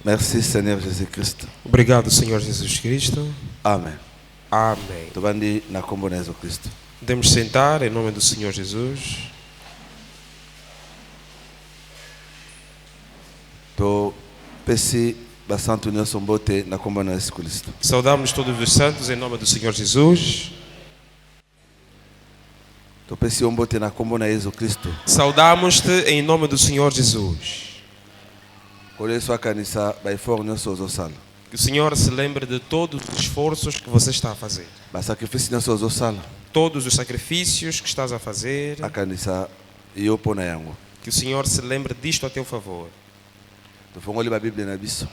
Merci Seigneur Jésus-Christ. Obrigado, Senhor Jesus Cristo. Amen. Amém. Tobandi na kombo na Yesu Kristo. Podemos sentar em nome do Senhor Jesus. To pesi basantu nyonso mbote na kombo na Yesu Kristo. Saudamos todos os santos em nome do Senhor Jesus. To pesi mbote na kombo na Yesu Kristo. Saudamos-te em nome do Senhor Jesus. Kole so kanisa ba effort nyonso ozosala. Que o Senhor se lembre de todos os esforços que você está a fazer. Ba sacrifice nyonso ozosala. Todos os sacrifícios que estás a fazer. Akanisa yo pona yango. Que o Senhor se lembre disto a teu favor. To fongoli ba Bíblia na biso.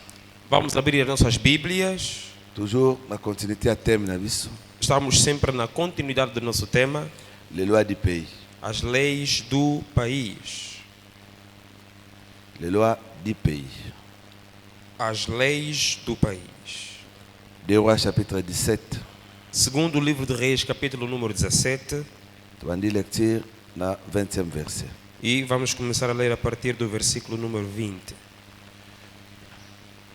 Vamos abrir as nossas Bíblias. Toujours na continuité à thème na biso. Estamos sempre na continuidade do nosso tema. Les lois du pays. As leis do país. Les lois du pays. As leis do país. 2 Rois chapitre 17. Segundo o livro de Reis, capítulo número 17. Tobandi lecture na 20e verset. E vamos começar a ler a partir do versículo número 20.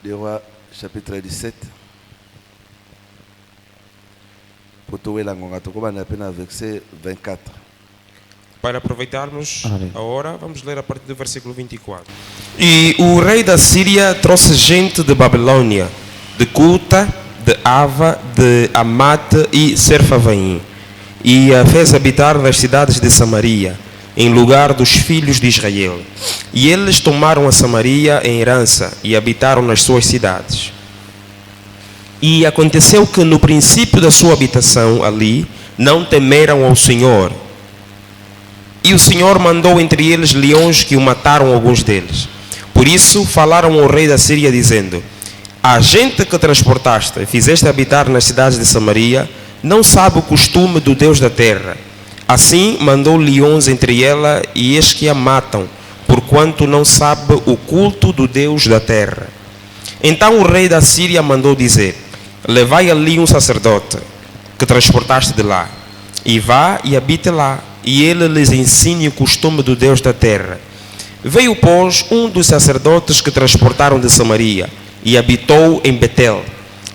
2 Rois chapitre 17. Potowela ngonga tokobana pena verset 24. Para aproveitarmos Amém. a hora, vamos ler a partir do versículo 24. E o rei da Síria trouxe gente de Babilônia, de Cuta, de Ava, de Amate e Serfavaim, e a fez habitar nas cidades de Samaria, em lugar dos filhos de Israel. E eles tomaram a Samaria em herança e habitaram nas suas cidades. E aconteceu que no princípio da sua habitação ali, não temeram ao Senhor. E o Senhor mandou entre eles leões que o mataram alguns deles. Por isso falaram ao rei da Síria dizendo: a gente que transportaste e fizeste habitar nas cidades de Samaria não sabe o costume do Deus da terra. Assim mandou leões entre ela e eis que a matam, porquanto não sabe o culto do Deus da terra. Então o rei da Síria mandou dizer: levai ali um sacerdote que transportaste de lá, e vá e habite lá, e ele lhes ensine o costume do Deus da terra. Veio, pois, um dos sacerdotes que transportaram de Samaria, e habitou em Betel,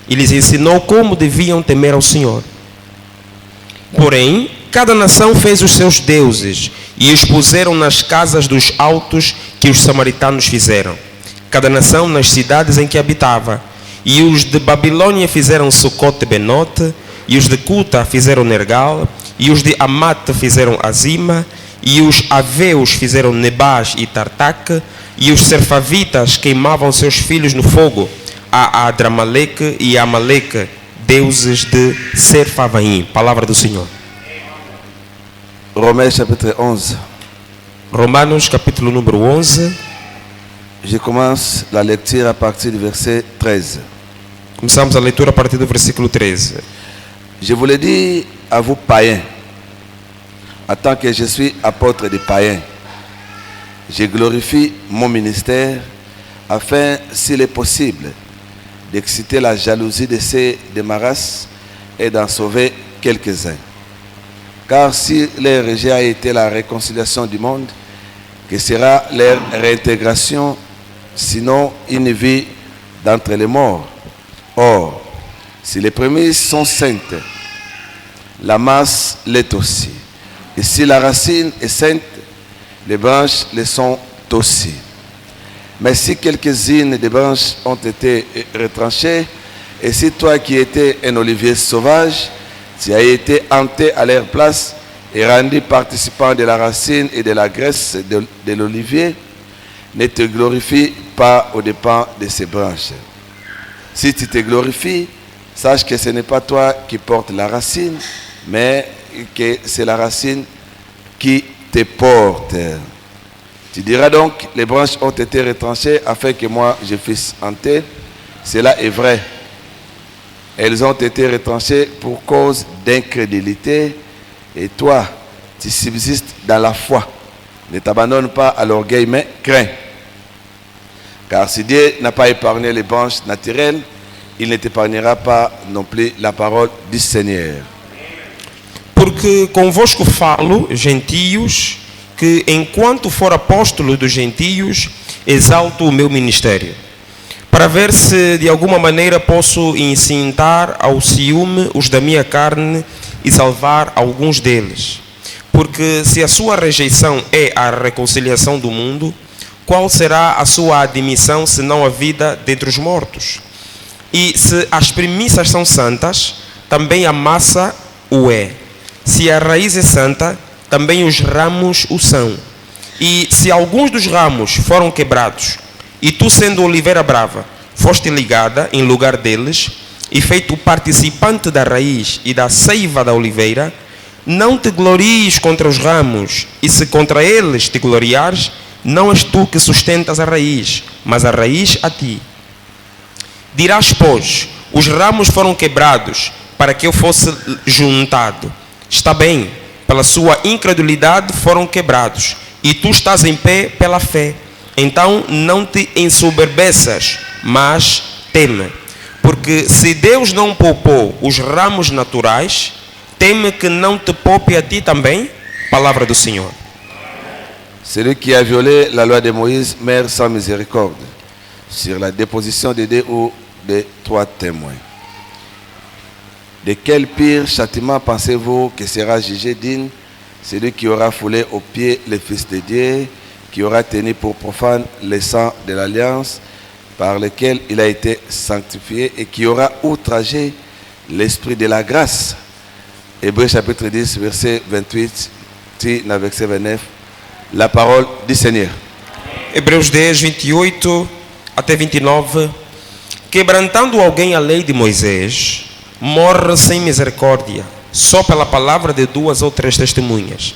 e lhes ensinou como deviam temer ao Senhor. Porém, cada nação fez os seus deuses, e os puseram nas casas dos altos que os samaritanos fizeram, cada nação nas cidades em que habitava. E os de Babilônia fizeram Sucote-Benote, e os de Cuta fizeram Nergal, e os de Amate fizeram Azima, e os Aveus fizeram Nebás e Tartaque, e os Serfavitas queimavam seus filhos no fogo, a Adramaleque e a Amaleque, deuses de Serfavaim. Palavra do Senhor. Romains chapitre 11. Romanos capítulo número 11. Je commence la lecture à partir du verset 13. Começamos a leitura a partir do versículo 13. Je vous le dis à vous païens, en tant que je suis apôtre des païens, je glorifie mon ministère afin, s'il est possible, d'exciter la jalousie de ceux de ma race et d'en sauver quelques-uns. Car si leur rejet a été la réconciliation du monde, que sera leur réintégration, sinon une vie d'entre les morts? Or, si les prémices sont saintes, la masse l'est aussi. Et si la racine est sainte, les branches le sont aussi. Mais si quelques-unes des branches ont été retranchées, et si toi qui étais un olivier sauvage, tu as été hanté à leur place et rendu participant de la racine et de la graisse de l'olivier, ne te glorifie pas aux dépens de ces branches. Si tu te glorifies, sache que ce n'est pas toi qui portes la racine, mais que c'est la racine qui te porte. Tu diras donc, les branches ont été retranchées afin que moi je fusse hanté. Cela est vrai. Elles ont été retranchées pour cause d'incrédulité. Et toi, tu subsistes dans la foi. Ne t'abandonne pas à l'orgueil, mais crains. Car si Dieu n'a pas épargné les branches naturelles, il ne t'épargnera pas non plus la parole du Seigneur. Porque convosco falo, gentios, que enquanto for apóstolo dos gentios, exalto o meu ministério. para ver se de alguma maneira posso incitar ao ciúme os da minha carne e salvar alguns deles. Porque se a sua rejeição é a reconciliação do mundo, qual será a sua admissão senão a vida dentre os mortos? E se as premissas são santas, também a massa o é. Se a raiz é santa, também os ramos o são. E se alguns dos ramos foram quebrados, e tu, sendo oliveira brava, foste ligada em lugar deles, e feito participante da raiz e da seiva da oliveira, não te glories contra os ramos, e se contra eles te gloriares, não és tu que sustentas a raiz, mas a raiz a ti. Dirás, pois, os ramos foram quebrados, para que eu fosse juntado. Está bem, pela sua incredulidade foram quebrados, e tu estás em pé pela fé. Então não te ensoberbeças, mas teme. Porque se Deus não poupou os ramos naturais, teme que não te poupe a ti também? Palavra do Senhor. Celui qui a violé la loi de Moïse meurt sans miséricorde sur la déposition des 2 ou des 3 témoins. De quel pire châtiment pensez-vous que sera jugé digne celui qui aura foulé aux pieds le Fils de Dieu, qui aura tenu pour profane le sang de l'alliance par lequel il a été sanctifié et qui aura outragé l'esprit de la grâce? Hébreux chapitre 10, verset 28, verset 29, la parole du Seigneur. Hebreus 10, 28 até 29. Quebrantando alguém a lei de Moisés, morre sem misericórdia, só pela palavra de 2 ou 3 testemunhas.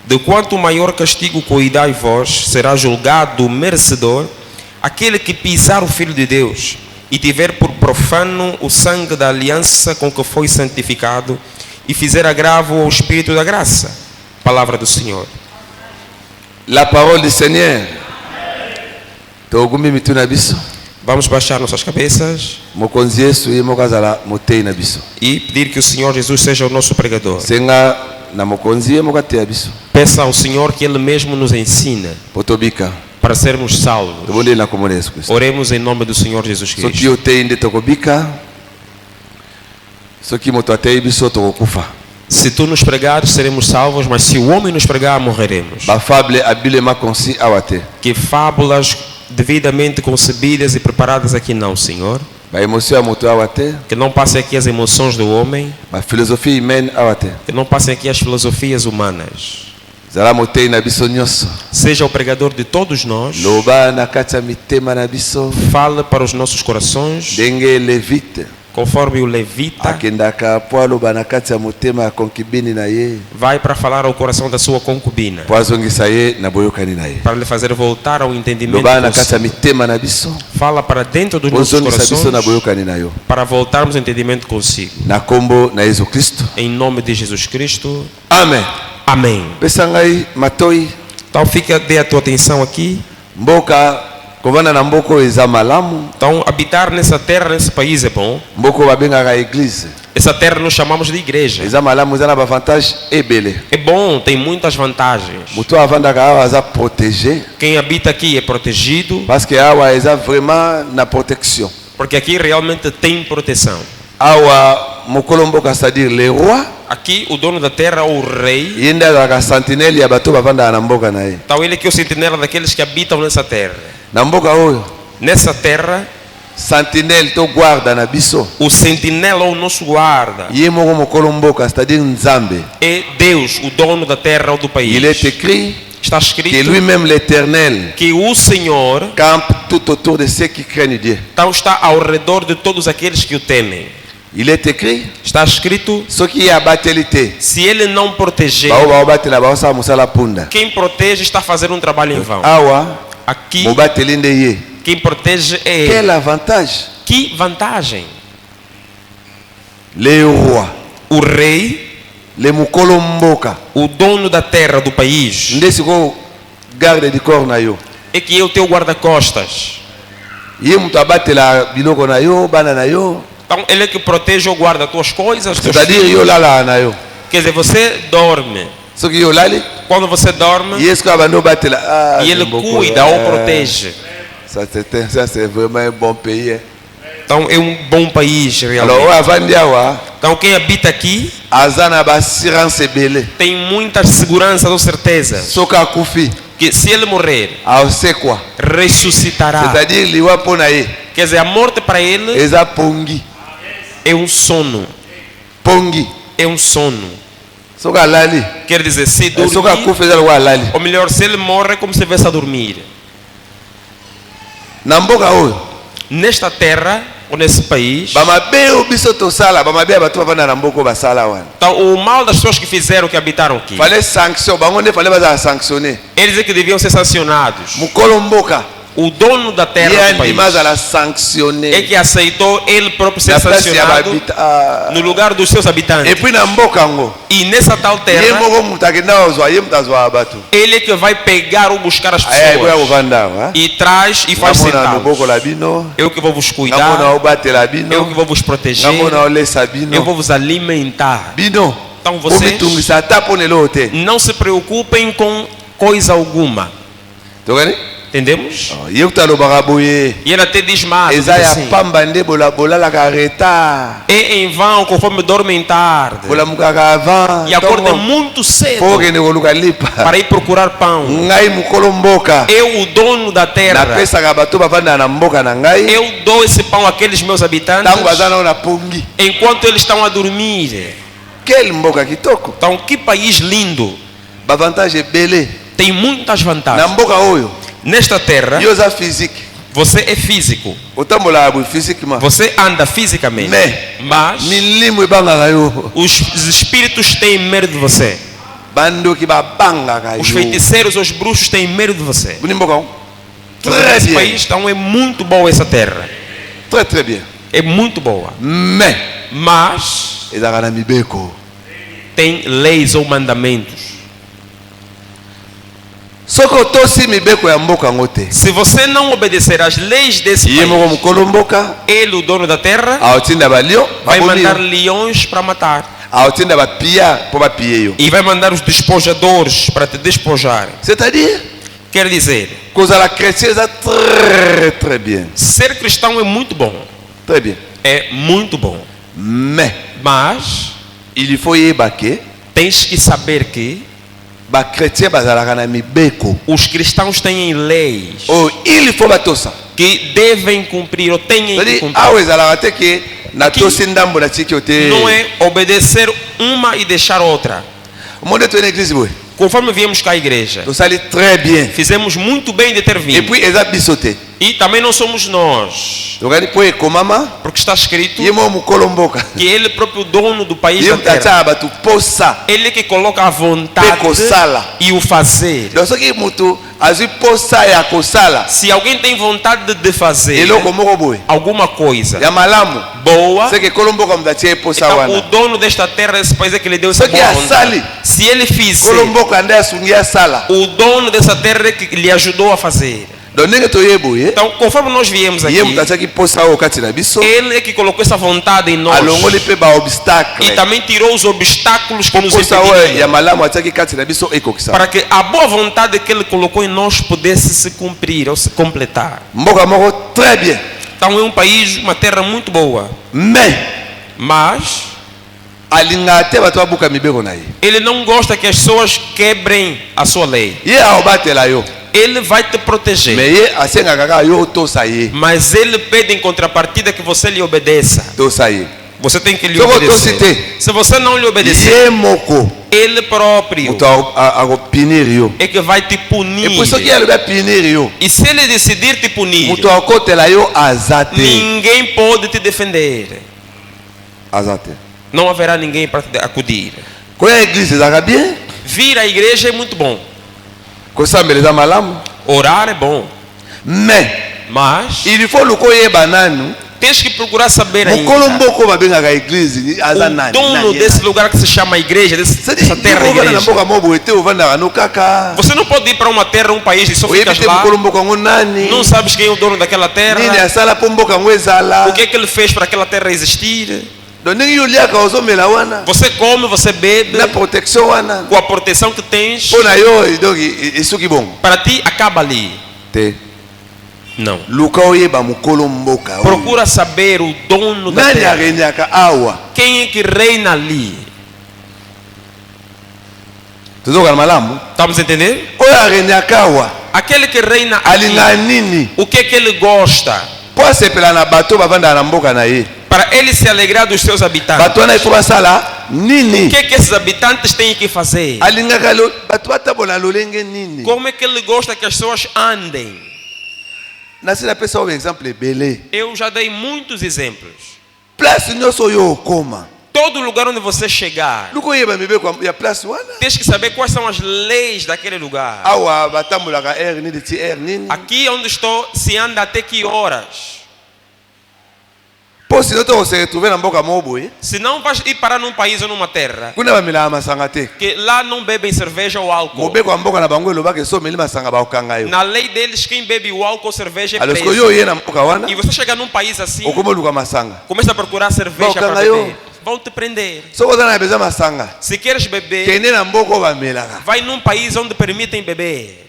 De quanto maior castigo cuidai vós, será julgado merecedor aquele que pisar o Filho de Deus e tiver por profano o sangue da aliança com que foi santificado e fizer agravo ao Espírito da graça. Palavra do Senhor. La parole du Seigneur. Togumi mituna biso. Vamos baixar nossas cabeças Mokonzi Yesu ye mokazala motei na biso. e pedir que o Senhor Jesus seja o nosso pregador. Senga na mokonzi ye mokateya biso. Peça ao Senhor que Ele mesmo nos ensine Potobika. para sermos salvos. Tobonde na komona Yesu Kristo. Oremos em nome do Senhor Jesus Soki Cristo. otei nde tokobika. Soki moto atei biso tokokufa. Se tu nos pregares, seremos salvos, mas se o homem nos pregar, morreremos. Ba fable habilement concis awate. Que fábulas devidamente concebidas e preparadas aqui não, Senhor. Ba émotion moto awate. Que não passem aqui as emoções do homem. Ba philosophie humaine awate. Que não passem aqui as filosofias humanas. Zala motei na biso nyonso. Seja o pregador de todos nós. Loba na kati ya mitema na biso. Fale para os nossos corações. Denge levite. Conforme o levita Akendaka po aloba na kati ya motema ya konkibini na ye. vai para falar ao coração da sua concubina, Po azongisa ye na boyokani na ye. para lhe fazer voltar ao entendimento. Loba na kati ya mitema na biso. Fala para dentro dos nossos Ozongisa biso na corações boyokani na yo. para voltarmos ao entendimento consigo. Na kombo na Yesu Kristo. Em nome de Jesus Cristo. Amen. Amém. Pesa ngai matoi. Então dê a tua atenção aqui. Mboka kovanda na mboko eza malamu. Então habitar nessa terra, nesse país é bom. Mboko babengaka église. Essa terra nós chamamos de igreja. Eza malamu eza na ba vantage ebele. É bom, tem muitas vantagens. Mutu avandaka awa aza protégé Quem habita aqui é protegido, parce que awa eza vraiment na protection. porque aqui realmente tem proteção. Awa mokolo mboka c'est-à-dire le roi Aqui o dono da terra ou o rei, ye nde azalaka sentinelle ya bato bavandaka na mboka na ye. então ele que é o sentinela daqueles que habitam nessa terra. Na mboka oyo Nessa terra, sentinelle to guarda na biso o sentinela ou o nosso guarda ye moko mokolo mboka c'est-à-dire Nzambe. é Deus, o dono da terra ou do país. Il est écrit Está que escrito lui-même l'Éternel que o Senhor campe tout autour de ceux qui craignent Dieu. então está ao redor de todos aqueles que o temem. Il est écrit Está escrito, soki ye abateli te se ele não proteger, bao baobatela baosala mosala punda. quem protege está fazendo um trabalho em vão. Awa Aqui, mobateli nde ye. quem protege é ele. Quel avantage? Que vantagem! Le roi, O rei, le mokolo mboka o dono da terra do país, nde sikoyo garde du corps na yo. é que é o teu guarda-costas. Ye mutu abatela biloko na yo bana na yo. Então ele é que protege ou guarda as tuas coisas, teus C'est-à-dire filhos. yo lala na yo. Quer dizer, você dorme. Soki yo lali Quando você dorme, ye sikoyo abandi obatela e ele mboko, cuida ou protege. Ça c'est vraiment un bon pays. Hein. Então é um bom país Alors, realmente. Então quem habita aqui tem muita segurança ou certeza que se ele morrer, ressuscitará. Quer dizer, a morte para ele é um sono. É um sono. Quer dizer, se dormir, ou melhor, se ele morre é como se estivesse a dormir. Nesta terra, ou nesse país, então o mal das pessoas que fizeram, que habitaram aqui, eles dizem que deviam ser sancionados. O dono da terra do país é que aceitou ele próprio ser sancionado no lugar dos seus habitantes. E nessa tal terra, ele é que vai pegar ou buscar as pessoas e traz e faz sentá-los. Eu que vou vos cuidar, eu que vou vos proteger, eu vou vos alimentar. Então vocês não se preocupem com coisa alguma. Entendemos? E ele até diz mais assim, é em vão conforme dormem tarde e acordem muito cedo para ir procurar pão. Eu, o dono da terra, eu dou esse pão àqueles meus habitantes enquanto eles estão a dormir. Então que país lindo. Tem muitas vantagens. Nesta terra, você é físico. Você anda fisicamente. Mas os espíritos têm medo de você. Os feiticeiros, os bruxos têm medo de você. Nesse país, então, é muito boa essa terra. É muito boa. Mas tem leis ou mandamentos. Se você não obedecer às leis desse país, ele, o dono da terra, vai mandar leões para matar. E vai mandar os despojadores para te despojar. Quer dizer, ser cristão é muito bom. É muito bom. Mas tens que saber que os cristãos têm leis que devem cumprir ou têm que cumprir. Não é obedecer uma e deixar outra. Conforme viemos cá à igreja, fizemos muito bem de ter vindo. E também não somos nós. Porque está escrito que ele próprio o dono do país da terra, ele que coloca a vontade e o fazer. Se alguém tem vontade de fazer alguma coisa boa, então o dono desta terra, esse país é que lhe deu essa boa vontade. Se ele fizer, o dono dessa terra é que lhe ajudou a fazer. Então, conforme nós viemos aqui, ele é que colocou essa vontade em nós e também tirou os obstáculos que nos impediam, para que a boa vontade que ele colocou em nós pudesse se cumprir ou se completar. Então é um país, uma terra muito boa. Mas ele não gosta que as pessoas quebrem a sua lei. Ele vai te proteger. Mas ele pede em contrapartida que você lhe obedeça. Você tem que lhe obedecer. Se você não lhe obedecer, ele próprio é que vai te punir. E se ele decidir te punir, ninguém pode te defender. Não haverá ninguém para te acudir. Vir à igreja é muito bom. Orar é bom. Mas tens que procurar saber ainda o dono desse lugar que se chama igreja, dessa terra igreja. Você não pode ir para uma terra, um país e só ficas lá. Não sabes quem é o dono daquela terra. O que é que ele fez para aquela terra existir. Você come, você bebe com a proteção que tens. Para ti acaba ali. Não. Luka oyeba mukolo mboka. Procura saber o dono da Nani terra. arenyaka awa? Quem é que reina ali? Tuzoka malamu? Estamos a entender? Oya arenyaka awa. Aquele que reina Alinga aqui, nini? o que é que ele gosta? Po sepela na bato bavanda na mboka na ye. Para ele se alegrar dos seus habitantes. Bato na ifo basala nini? O que é que esses habitantes têm que fazer? Alingaka bato batabola lolenge nini? Como é que ele gosta que as pessoas andem? Nasina pesa o exemplo ebele. Eu já dei muitos exemplos. Place nyoso yo koma. Todo lugar onde você chegar, Luko yeba mibeko ya place wana. tens que saber quais são as leis daquele lugar. Awa batambolaka air nini ti air nini? Aqui onde estou, se anda até que horas? Po sino to se retrouver na mboka mobo eh? Se não vais ir parar num país ou numa terra, Kuna bamila masanga te. que lá não bebem cerveja ou álcool. Mobeko ya mboka na bango elobaka so meli masanga ba okanga yo. Na lei deles, quem bebe o álcool ou cerveja é Alors que preso. yo ye na mboka wana. E você chega num país assim, Okomoluka masanga. começa a procurar cerveja Vão para cangar beber. Vão te prender. So ko na beza masanga. Se queres beber, Kende na mboko bamelaka. vai num país onde permitem beber.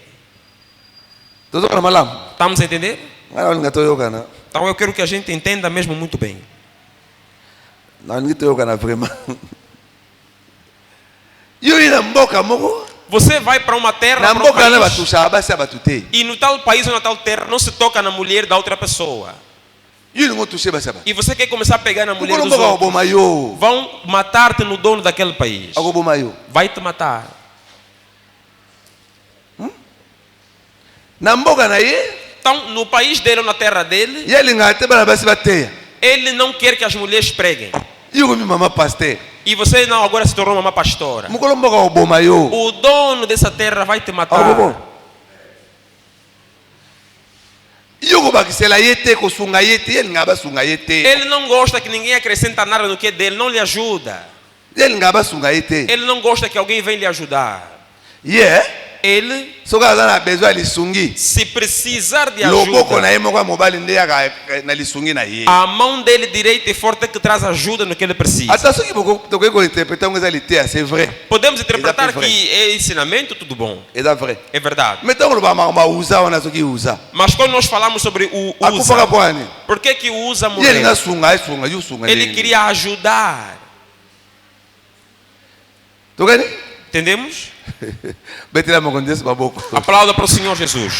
Tozo na malamu. Estamos a entender? Ngala ninga toyoka na. Então eu quero que a gente entenda mesmo muito bem. Na ninga toyoka na vraiment. Yo ina mboka moko. Você vai para uma terra, Na para um mboka na país, batusha basi abatute. e no tal país ou na tal terra não se toca na mulher da outra pessoa. Yo ningo toucher basi abat. E você quer começar a pegar na mulher Mukolo dos mboka outros. oboma yo. Vão matar-te no dono daquele país. Akoboma yo. Vai te matar. Na mboka na ye, Então, no país dele ou na terra dele, ye linga te bana basi bateya. ele não quer que as mulheres preguem. Yo mi mama pasteur. E você não agora se tornou uma pastora. Mukolo mboka oboma yo. O dono dessa terra vai te matar. Akobo. Yo ko bakisela ye te ko sunga ye te, ye linga basunga ye te. Ele não gosta que ninguém acrescenta nada no que é dele, não lhe ajuda. Ye linga basunga ye te. Ele não gosta que alguém venha lhe ajudar. Ye Ele, soka aza na besoin ya lisungi. se precisar de Loboko na ajuda, ye moko ya mobali nde yaka na lisungi na ye. a mão dele direita e forte é que traz ajuda no que ele precisa. Ata soki tokoki kointerprete ngo eza liteya, c'est vrai. Podemos interpretar Exato, é que é ensinamento, tudo bom. Eza vrai. É verdade. Mais ntango loba makambo uza wana soki uza. Mas quando nós falamos sobre o Akufaka usa, po ani. por que que o usa Ye morreu? linga sunga, ye sunga, yo sunga. Ele queria ajudar. Tokani? Entendemos? Betela moko ndesi maboko. Aplauda para o Senhor Jesus.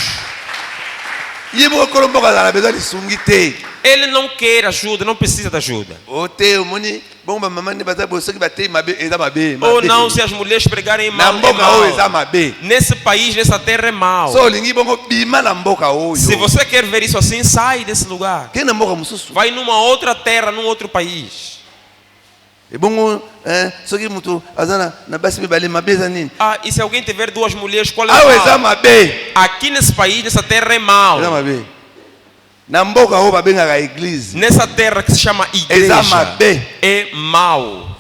Ye moko kolo mboka aza na besoin ya lisungi te. Ele não quer ajuda, não precisa de ajuda. O te omoni bongo bamama nde baza boye soki batei mabe eza mabe. Ou não, se as mulheres pregarem Na mal, é mboka oyo eza mal. mabe. Nesse país, nessa terra é mal. So olingi bongo bima na mboka oyo. Se você quer ver isso assim, sai desse lugar. Kende na mboka mosusu. Vai numa outra terra, num outro país. Ebongo soki mutu aza na basi mibale mabe eza nini? Ah, e se alguém tiver duas mulheres, qual é Awa o eza mal? mabe. Aqui nesse país, nessa terra é mal. Eza mabe. Na mboka oyo babengaka église. Nessa terra que se chama igreja, Eza mabe. é mal.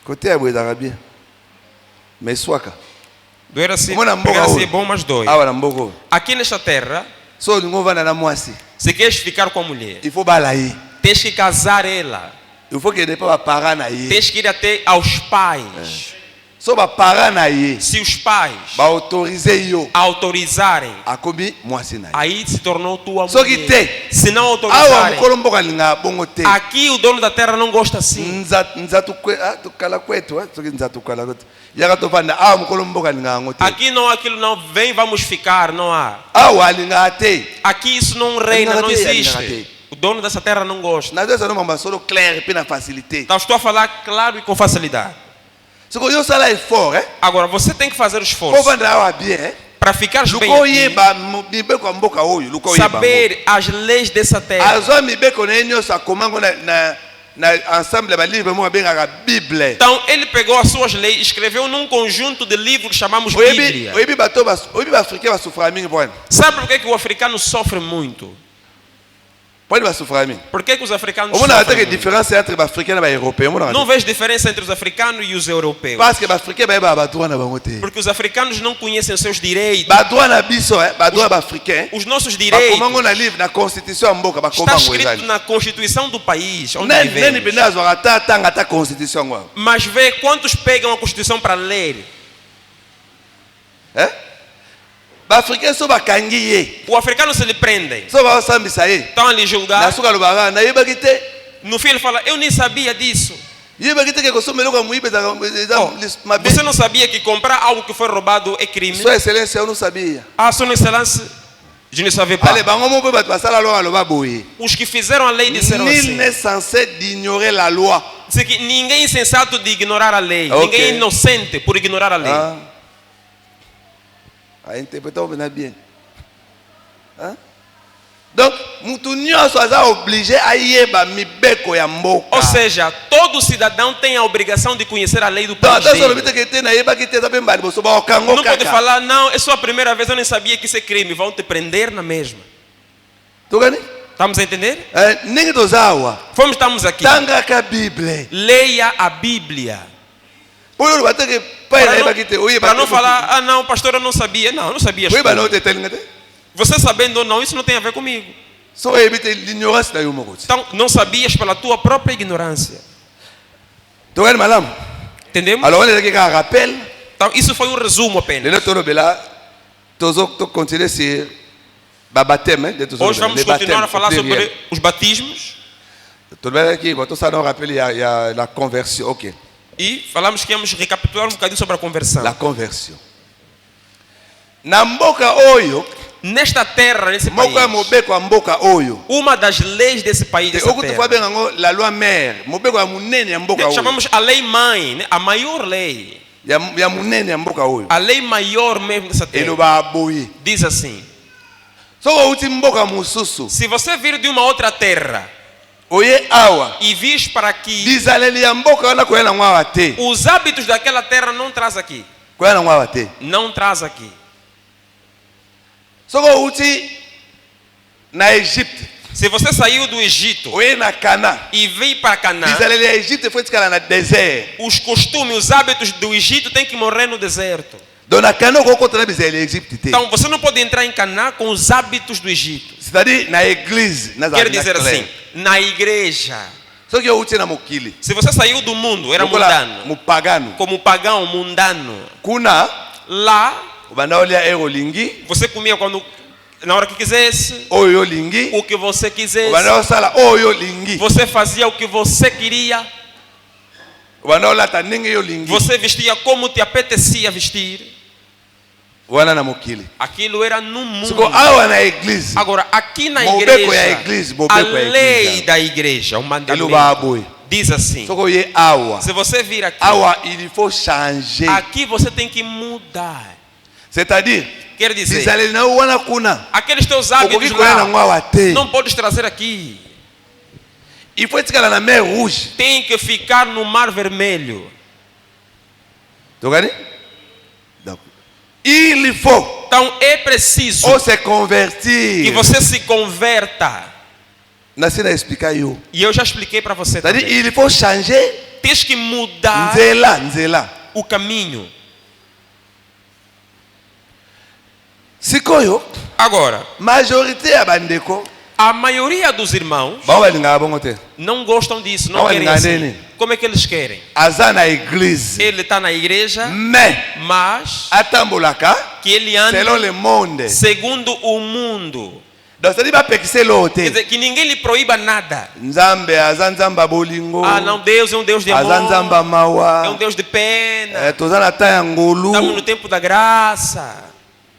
Kote ya boye ezalaka bien. Mais swaka. Doer assim, Omona mboka pegar assim é oyo. bom, mas dói. Awa na mboka oyo. Aqui nesta terra, So olingi ovanda na mwasi. se queres ficar com a mulher, Il faut bala ye. tens que casar ela. Il faut kende pa baparent na ye. Tens que ir até aos pais. So baparent na ye Se os pais baautorize yo autorizarem, akomi mwasi na ye. aí se tornou tua Soki mulher. te. Se não Awa autorizarem, mokolo mboka alinga bongo te. aqui o dono da terra não gosta assim. Nzatu tukala kwetu soki nzatu kala kwetu. Yaka tovanda awa mokolo mboka alinga yango te. Aqui não, aquilo não, vem, vamos ficar, não há. Awa alinga te. Aqui isso não reina, não Alinga existe. O dono dessa terra não gosta. Na doza no mamba solo clair pe na facilité. Então estou a falar claro e com facilidade. Soko yo sala effort Agora você tem que fazer o Po esforço vanda awa bien para ficar bem Luko aqui, yeba mibeko mboka oyo luko yeba. saber as leis dessa terra. Azwa mibeko na nyonso akomango na ensemble ba livre mo bengaka Bible. Então ele pegou as suas leis e escreveu num conjunto de livros que chamamos Bíblia. Oyebi bato oyebi ba africain ba sufra mingi pona. Sabe por que o africano sofre muito? Pode ba sufra mingi. Por que os africanos Omona sofrem até que muito? différence entre ba africain na ba européen mona. Não vejo diferença entre os africanos e os europeus. Parce que ba africain ba ba droit na bango te. Porque os africanos não conhecem os seus direitos. Ba droit na biso ba droit ba africain. Os nossos Ba direitos komango na livre na constitution ya mboka ba está komango escrito ezali. na Constituição do país onde Nani vivemos. pena azwa tanga ta constitution ngwa. Mas vê quantos pegam a Constituição para ler. Bafricain so bakangi ye. O africano se lhe prende. So ba sambisa ye. Estão a lhe julgar. Na suka lobara na yeba kite. No fim ele fala, eu nem sabia disso. Yeba kite ke kosomelo kwa muibe za mabe. Você não sabia que comprar algo que foi roubado é crime? Sua excelência eu não sabia. Ah, Sua Excelência, je ne savais pas. Ale bango mo pe bat basala loi aloba boye. Os que fizeram a lei disseram Nul assim. n'est censé d'ignorer la loi. Diz que ninguém é insensato de ignorar a lei. Ok. Ninguém é inocente por ignorar a lei. Ah. A interpréter bien. Hein? Donc, mutu nyonso aza obligé a yeba mibeko ya mboka. Ou seja, todo cidadão tem a obrigação de conhecer a lei do Então, país até só dele. lobita que tem na yeba que tem também bari boso ba okango Não pode kaka. falar, não, é só a primeira vez, eu nem sabia que isso é crime. Vão te prender na mesma. Tu gani? Estamos a entender? Ninguém tozawa. Estamos aqui. Tanga ka Bíblia. Leia a Bíblia. Por eu bater que pai na yeba que tem. Para não falar, ah não, pastor, eu não sabia. Não, eu não sabia. Oi, não te tem. Você sabendo ou não, isso não tem a ver comigo. Só evite l'ignorance da yuma kuti. Então, não sabias pela tua própria ignorância. Tu gani malam? Entendemos? Alors on est aqui un rappel. Então, isso foi um resumo apenas. Le toro bela tozo to continuer sur babateme de tozo. Hoje vamos continuar a falar sobre os batismos. Tu bela aqui, botou ça dans rappel il y a la conversion. OK. E falamos que íamos recapitular um bocadinho sobre a conversão. La conversion. Na mboka oyo, nesta terra, nesse país, mboka mobeko ya mboka oyo. uma das leis desse país, dessa terra, la loi mère, mobeko ya munene ya mboka oyo. chamamos a lei mãe, né? A maior lei. Ya munene ya mboka oyo. A lei maior mesmo dessa terra. Eloba aboyi. Diz assim: Soko uti mboka mususu. se você vir de uma outra terra Oye awa. e vis para aqui, Bizaleli ya mboka wana koyana ngwa te. os hábitos daquela terra não traz aqui. Koyana ngwa te. Não traz aqui. Soko uti na Egipte. Se você saiu do Egito Oye na Cana. e veio para Canaã, Bizaleli ya Egipte foi tikala na désert. os costumes, os hábitos do Egito têm que morrer no deserto. Dona Cana ko contra bizaleli Egipte te. Então você não pode entrar em Canaã com os hábitos do Egito. C'est-à-dire na église, na Quer dizer assim, na igreja. Só que eu uti na mokili. Se você saiu do mundo, era mundano. Mupagano. Como pagão, mundano. Kuna Lá, ubanda olya erolingi. você comia quando, na hora que quisesse, Oyo lingi. o que você quisesse. Ubanda osala oyo lingi. Você fazia o que você queria. Ubanda olata ningi yo lingi. Você vestia como te apetecia vestir. Wana na mokili. Aquilo era no mundo. Siko awa na église. Agora, aqui na Mobeko ya igreja, igreja, a mobeko ya lei igreja. da igreja, o Eluba mandamento, aboy. diz assim: Soko ye awa. se você vir aqui, Awa il faut changer. aqui você tem que mudar. C'est-à-dire, Quer dizer, bizaleli na wana kuna. aqueles teus hábitos Okoki koyana lá, ngwa te. não podes trazer aqui. Il faut tikala na mer rouge. Tem que ficar no Mar Vermelho. Togani? Donc, il faut Então é preciso ou se que convertir. você se converta. Nasina explicar yo. E eu já expliquei para você C'est-à-dire, também. il faut changer. Tens que mudar Nzela. o caminho. Sikoyo, Agora, majorité ya bandeko, a maioria dos irmãos bawalinga bongo te. não gostam disso, não Não, querem não, assim. não. Como é que eles querem? Aza na église. Ele está na igreja, Mais mas atambolaka que ele anda selon le monde. segundo o mundo. Donc c'est-à-dire bapekise Quer lote. dizer, que ninguém lhe proíba nada. Nzambe aza nzamba bolingo. Ah, não, Deus é um Deus de Aza nzamba amor, mawa. é um Deus de pena. Toza na ta ya ngolu. Estamos no tempo da graça.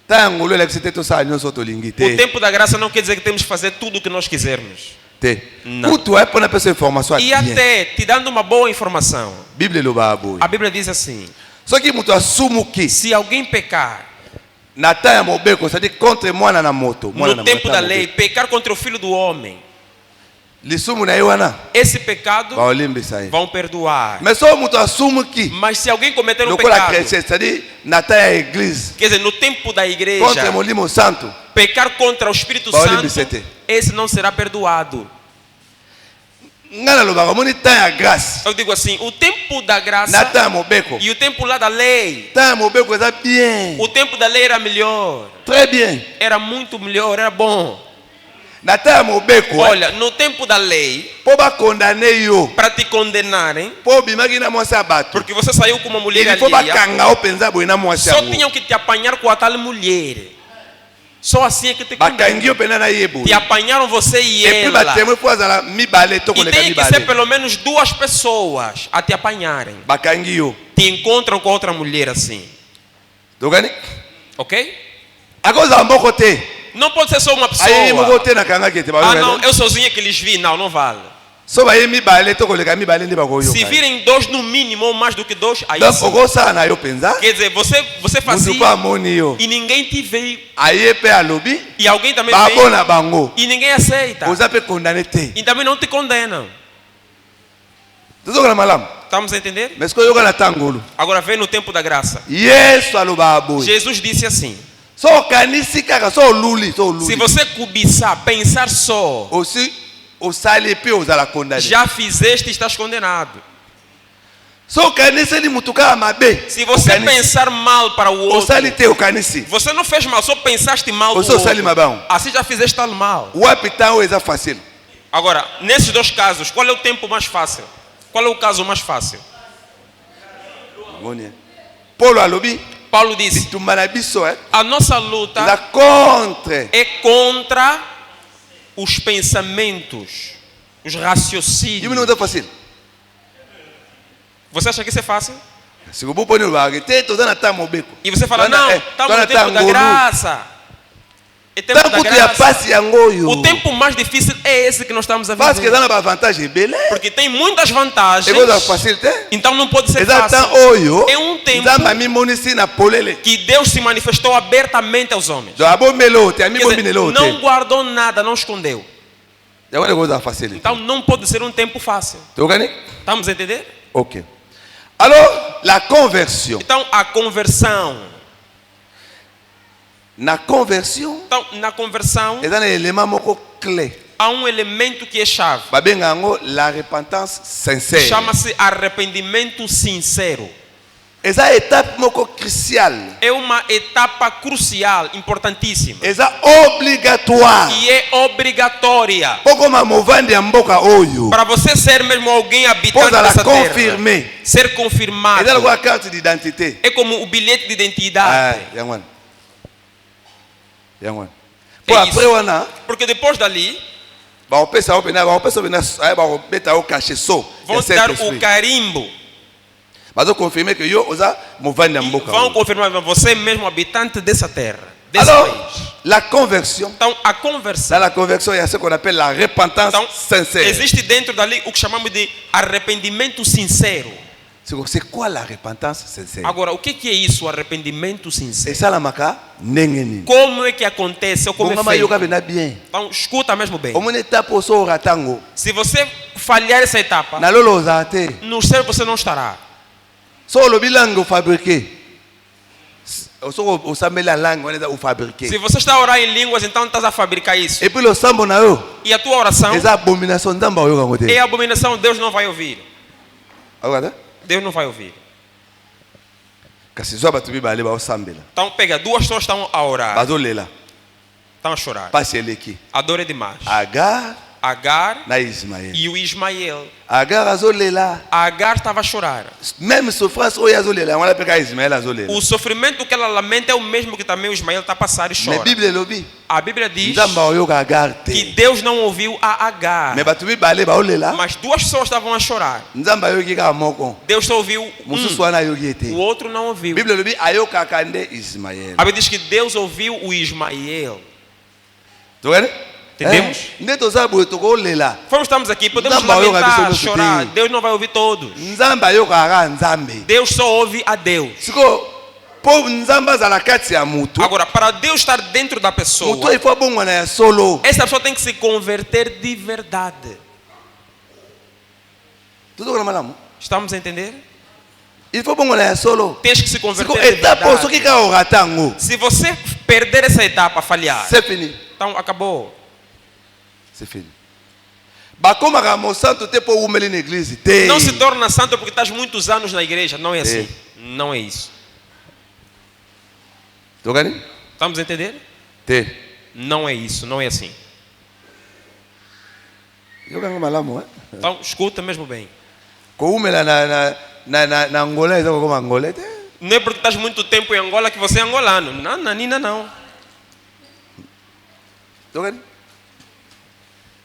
Ta ya ngolu elektricité to sa nyonso to lingi O te. tempo da graça não quer dizer que temos que fazer tudo o que nós quisermos. Te. Não. Kutu é pona pessoa informação E aqui. até te dando uma boa informação. Bíblia lo babu. A Bíblia diz assim: Só que mutu assumo que se alguém pecar na ta ya mobeko, c'est-à-dire contre mwana na moto. no tempo da lei, pecar contra o filho do homem, Lisumu na iwana. esse pecado Baolimbisa aí. vão perdoar. Mais só mutu assumo que Mas se alguém cometer um no cola pecado, crescer, c'est-à-dire na ta ya église. quer dizer, no tempo da igreja, Contre molimo santo. pecar contra o Espírito Baoli Santo, bisete. esse não será perdoado. Ngana lo baka moni ta ya grâce. Eu digo assim, o tempo da Na graça ta ya mobeko. e o tempo lá da lei, Ta ya mobeko eza bien. o tempo da lei era melhor, Très bien. era muito melhor, era bom. Na ta ya mobeko. Olha, no tempo da lei, Po ba condamner yo. para te condenarem, Po bimaki na mwasi abato. porque você saiu com uma mulher Il faut ba alheia, kanga o penza boina mwasi só yango. tinham que te apanhar com a tal mulher. Só assim é que te bakangi condenam. yo pena na yebo. Te apanharam você e Et puis ela. batemo faut azala mibale to E koleka tem que ser mibale. pelo menos 2 pessoas a te apanharem. Bakangi yo. Te encontram com outra mulher assim. Tokani? Ok? Akoza mboko te. Não pode ser só uma pessoa. Aí mboko te na kanga kete ba. Ah não, eu sozinho que lhes vi. Não, não vale. So ba ye mibale to koleka mibale ndi bakoyo. Se virem 2 no mínimo ou mais do que 2, aí Donc sim. okosa na yo penza. Quer dizer, você fazia Mutu kwa moni yo. e ninguém te veio. Aye pe alobi. E alguém também Babo veio na bango. e ninguém aceita. Oza pe condamné te. E também não te condenam. Tuzokala malam. Estamos a entender? Mais ko yoka na tangolo. Agora vem no tempo da graça. Yesu aloba aboy. Jesus disse assim: So kanisi kaka so luli, so luli. se você cobiçar, pensar só, Aussi osali pe ozala condamné. já fizeste e estás condenado. So kanisi ni mutuka mabe. Se você pensar mal para o outro, osali te okanisi. você não fez mal, só pensaste mal do Você osali outro. mabão. Assim já fizeste tal mal. Wapi tango eza facile. Agora, nesses 2 casos, qual é o tempo mais fácil? Qual é o caso mais fácil? Ngoni. Paulo alobi Paulo disse: bitumba na biso a nossa luta eza contre é contra os pensamentos, os Yumi raciocínios. não é facile. Você acha que isso é fácil? Se o bupo ni bagage te toza na tamo beko. E você fala: Tona- não, eh, estamos tona no tempo da tangolu. graça. É tempo da Tanto que a graça. passe yango yo. O tempo mais difícil é esse que nós estamos a Parce que viver. eza na ba vantagem belé. Porque tem muitas vantagens. Eza facile te. Então não pode ser Eza tan fácil. oyo. É um tempo Nzamba mi monisi na polele. que Deus se manifestou abertamente aos homens. Do abo melo te, ami Quer bombi dizer, nelo não te. guardou nada, não escondeu. Yango ne goza facile. Então não pode ser um tempo fácil. Tokani? Estamos a entender? OK. Alors, la conversion. Então a conversão. Na conversion, Então na conversão eza na élément moko clé. há um elemento que é chave. Babenga yango la repentance sincère. Chama-se arrependimento sincero. Eza étape moko cruciale. É uma etapa crucial, importantíssima. Eza obligatoire. E é obrigatória. Pokoma movandi ya mboka oyo. Para você ser mesmo alguém habitante Posa la dessa terra. confirmer. Ser confirmado. Eza lokola carte d'identité. É como o bilhete de Ah, identidade. yango wana. Yango wana. É Po isso. après wana, Porque depois dali, baopesa yo pena, baobeta yo cache so. vão Ya te dar o Saint-Esprit. carimbo. Bazo confirmer que yo oza movandi ya E mboka vão oyo. confirmar você mesmo habitante dessa terra, desse Alors, país. la conversion. Então, a Dans conversão. la conversion, il y a ce qu'on appelle la repentance Então, sincère. existe dentro dali o que chamamos de arrependimento sincero. C'est quoi la repentance sincère? Agora, o que é isso, o arrependimento sincero? esalamaka ndenge nini? Como é que acontece ou como é Bongama feito? yoka bena bien. Então, escuta mesmo bem. Omoni etape oso oratango. Se você falhar essa etapa, Na lolo oza te. no céu você não estará. So olobi langue ofabriqué. Oso osambeli a langue wana eza ofabriqué. Se você está a orar em línguas, então estás a fabricar isso. Et puis le sambo na yo E a tua oração eza abomination nzambe oyoka ngo é te. abominação, Deus não vai ouvir. Akoka te? Deus não vai ouvir. Kasi zwa bato mibale baosambela. Então, pega, 2 pessoas estão a orar, Bazolela. estão a chorar. Pasi eleki. A dor é demais. Agar Agar na Ismael. e o Ismael. Agar azolela. Agar estava a chorar. Même souffrance oyo azolela, wana pe ka Ismael azolela. O sofrimento que ela lamenta é o mesmo que também o Ismael está a passar e Mais chora. Bible elobi. A Bíblia diz Nzambe oyoka Agar que te. Deus não ouviu a Agar. Mais bato mibale baolela. Mas 2 pessoas estavam a chorar. Nzambe ayoki kaka moko. Deus só ouviu Mosusu wana ayoki o ete. outro não ouviu. Bible elobi ayokaka nde Ismael. A Bíblia diz que Deus ouviu o Ismael. Tokene? Entendemos? Nde toza boye tokolela. Como estamos aqui, podemos Nzambe oyoka biso lamentar, nyonso chorar. te. Deus não vai ouvir todos. Nzambe ayokaka Nzambe. Deus só ouve a Deus. Siko po Nzambe azala kati ya mutu. Agora, para Deus estar dentro da Mutu pessoa, ifo abongwana ya solo. essa pessoa tem que se converter de verdade. Tozokona malamu. Estamos a entender? Il faut abongwana ya solo. Tens que se Siko converter de etape soki verdade. kaka orata yango. Se você perder essa etapa, falhar, C'est fini. então acabou. C'est fini. Bakomaka mosanto te po umeli na église te. Não se torna santo porque estás muitos anos na igreja. Não é assim. Não é isso. Tokani? Estamos a entender? Te. Não é isso. Não é assim. Yokanga malamu, Então escuta mesmo bem. Ko umela na Angola eza kokoma Angola te. Não é porque estás muito tempo em Angola que você é angolano. Não, Nanina, não. tokani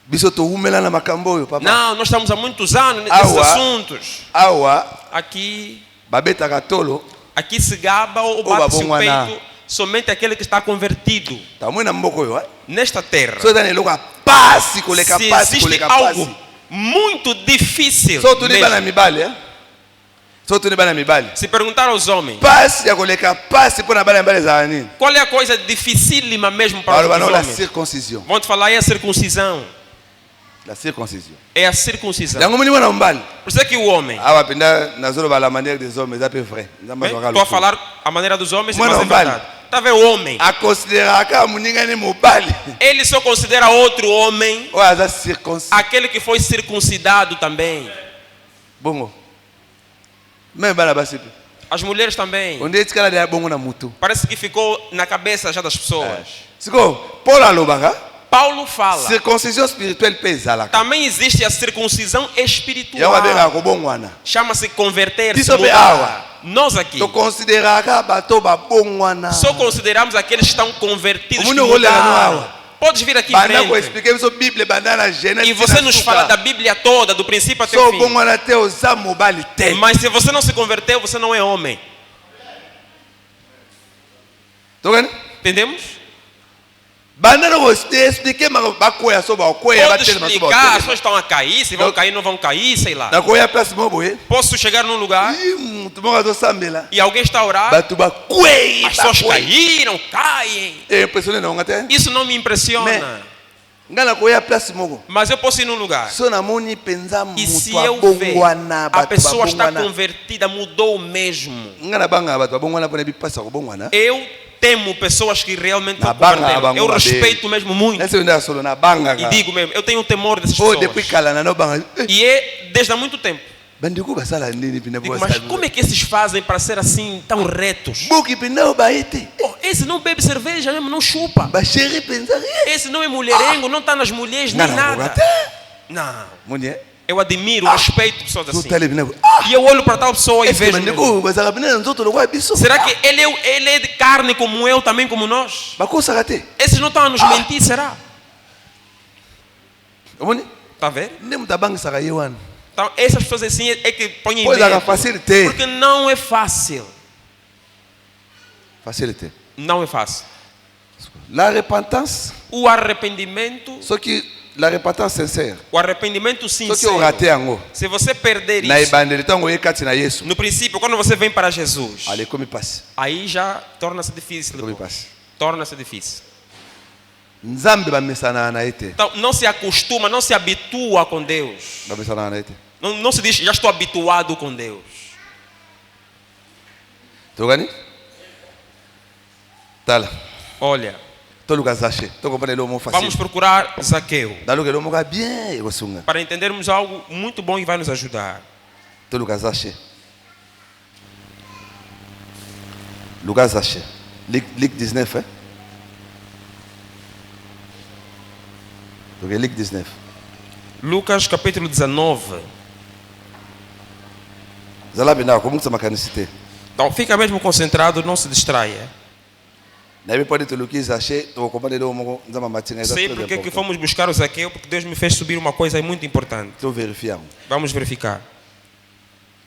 biso to umela na makambo yo papa. Não, nós estamos há muitos anos nesses Awa. assuntos. Awa Aqui, babeta tolo aqui se gaba ou bate-se o peito somente aquele que está convertido tamwe na mboko yo. nesta terra. So dane loka pasi koleka Se pasi existe koleka algo pasi. muito difícil So tuni bana mesmo. mibali So tuni bana mibali. Se perguntar aos homens, Pasi ya koleka pasi pona bana mibali za nini? qual é a coisa dificílima mesmo para Para os la homens? circoncision. Vão te falar, é a circuncisão. La circoncision. É a circuncisão. Yango muni mwana mbali. Por isso é que o homem, Awa pinda nazolo ba la manière des hommes, ça peut vrai. estou a falar a maneira dos homens, Mano, mas é vale. verdade. Está a ver o homem? A considerar ka muninga ni mobali. Ele só considera outro homem O aza circoncis. aquele que foi circuncidado também. Bongo. Même bana basipi. As mulheres também. Onde esse cara de bongo na mutu. Parece que ficou na cabeça já das pessoas. Siko, Paul alobaka. Paulo fala. Circoncision spirituelle pezala. Também existe a circuncisão Ya espiritual. wabenga ko bongwana. Chama-se converter-se. Disso be mudar. awa. Nós aqui To considerar ka bato ba bongwana. só consideramos aqueles que estão convertidos. O Que mundo olha no mudaram. awa. Podes vir aqui Bana ko frente. expliquer so Bible banda na Genèse. E você nos fala da Bíblia toda, do princípio até o So fim. bongwana te oza mobali te. Mas se você não se converteu, você não é homem. Tokani? Entendemos? Banda no expliquer ma ba koya so ba koya ba Pode tele ma so ba. explicar, as tele. pessoas estão a cair, se vão cair, não vão cair, sei lá. Na koya place mobo eh. Posso chegar num lugar Tu monga do sambela. e alguém está a orar, Bato ba koya. as pessoas caíram, caem. É impressionante não até. Isso não me impressiona. Ngana koya place mobo. Mas eu posso ir num lugar So na moni penza e se mutu eu ver abongwana a bato pessoa está abongwana. convertida, mudou mesmo. Ngana banga bato abongwana pona bi passa ko bongwana. Eu temo pessoas que realmente Na não banga, converteram. banga, Eu banga, respeito mesmo muito. Nesse onda solo na banga. E digo mesmo, eu tenho temor dessas Oh depuis pessoas. kala na no banga. E é desde há muito tempo. Bandiku basala nini pina Digo, boa. mas como é que esses fazem para ser assim, tão retos? Buki pina o baete. Oh, esse não bebe cerveja mesmo, não chupa. Ba chéri penza. Esse não é mulherengo, não está nas mulheres nem Ngana nada. até. Não. Mulher. Eu admiro, respeito pessoas Tu assim. tele bina. E eu olho para tal pessoa e Esse vejo. mesmo. bandiku basala bina nzoto lo kwa biso. Será que ele é de carne como eu, também como nós? Ba ko sakate. Esses não estão a nos mentir, será? Omoni? Está a ver? Nem mutabanga saka yewan. Então, essas pessoas assim é que põem em Pois medo. a facilité. Porque não é fácil. Facilité. Não é fácil. La repentance, O arrependimento, ce qui la repentance sincère. o arrependimento Ce qui sincero. ont raté yango. Se você perder Na isso, ibandeli tango yekati na Yesu. no princípio, quando você vem para Jesus, Allez comme passe. aí já torna-se difícil. Comme depois. passe. Torna-se difícil. Nzambe ba mesana na ete. Então, não se acostuma, não se habitua com Deus. Ba mesana na ete. Não se diz, já estou habituado com Deus. Togani? Tala. Olha, To luka zache. To comprendre lo mo vamos facile. procurar Zaqueu Dalu ke lo mo ka bien ekosunga. para entendermos algo muito bom e vai nos ajudar. To luka zache. Luka zache. Ligue 19 hein. Donc Ligue 19. Lucas capítulo 19. Zala bina ko mutsa makanicité. Então fica mesmo concentrado, não se distraia. Na bi pode to luki zache, to comprendre lo mo nzama matinga Sei porque que fomos buscar o Zaqueu, porque Deus me fez subir uma coisa muito importante. To vérifier. Vamos verificar.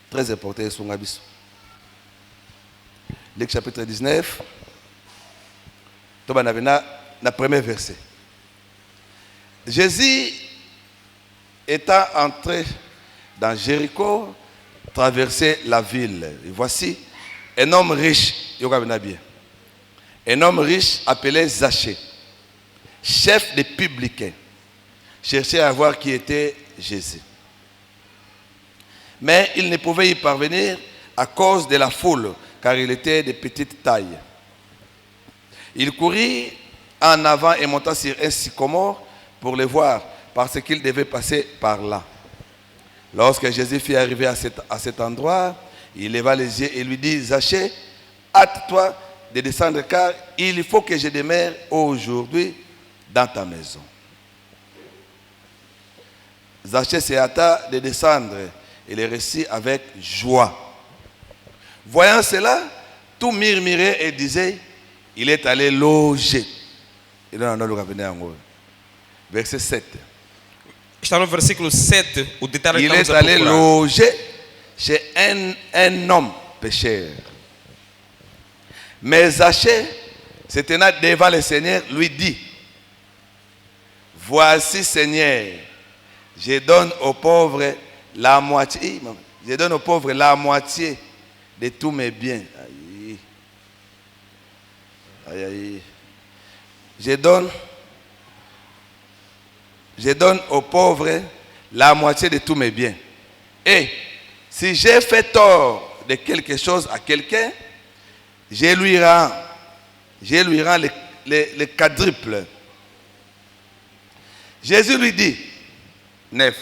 Très important sur Abisso. Luc chapitre 19. Toba na premier verset. Jésus étant entré dans Jéricho, traversait la ville. Et voici un homme riche, un homme riche appelé Zachée, chef des publicains, cherchait à voir qui était Jésus. Mais il ne pouvait y parvenir à cause de la foule, car il était de petite taille. Il courut en avant et monta sur un sycomore pour le voir, parce qu'il devait passer par là. Lorsque Jésus fut arrivé à cet endroit, il leva les yeux et lui dit, Zachée, hâte-toi de descendre, car il faut que je demeure aujourd'hui dans ta maison. Zachée se hâta de descendre et le récit avec joie. Voyant cela, tout murmurait et disait, il est allé loger. verset 7. Está no versículo 7, o detalhe que Il est estamos a allé procurar. loger chez un homme pécheur. Mais Zachée, se tenant devant le Seigneur, lui dit, voici Seigneur, je donne aux pauvres la moitié. Je donne aux pauvres la moitié de tous mes biens. Aïe. Aïe, aïe. Je donne aux pauvres la moitié de tous mes biens. Et si j'ai fait tort de quelque chose à quelqu'un, je lui rends le quadruple. Jésus lui dit, 9.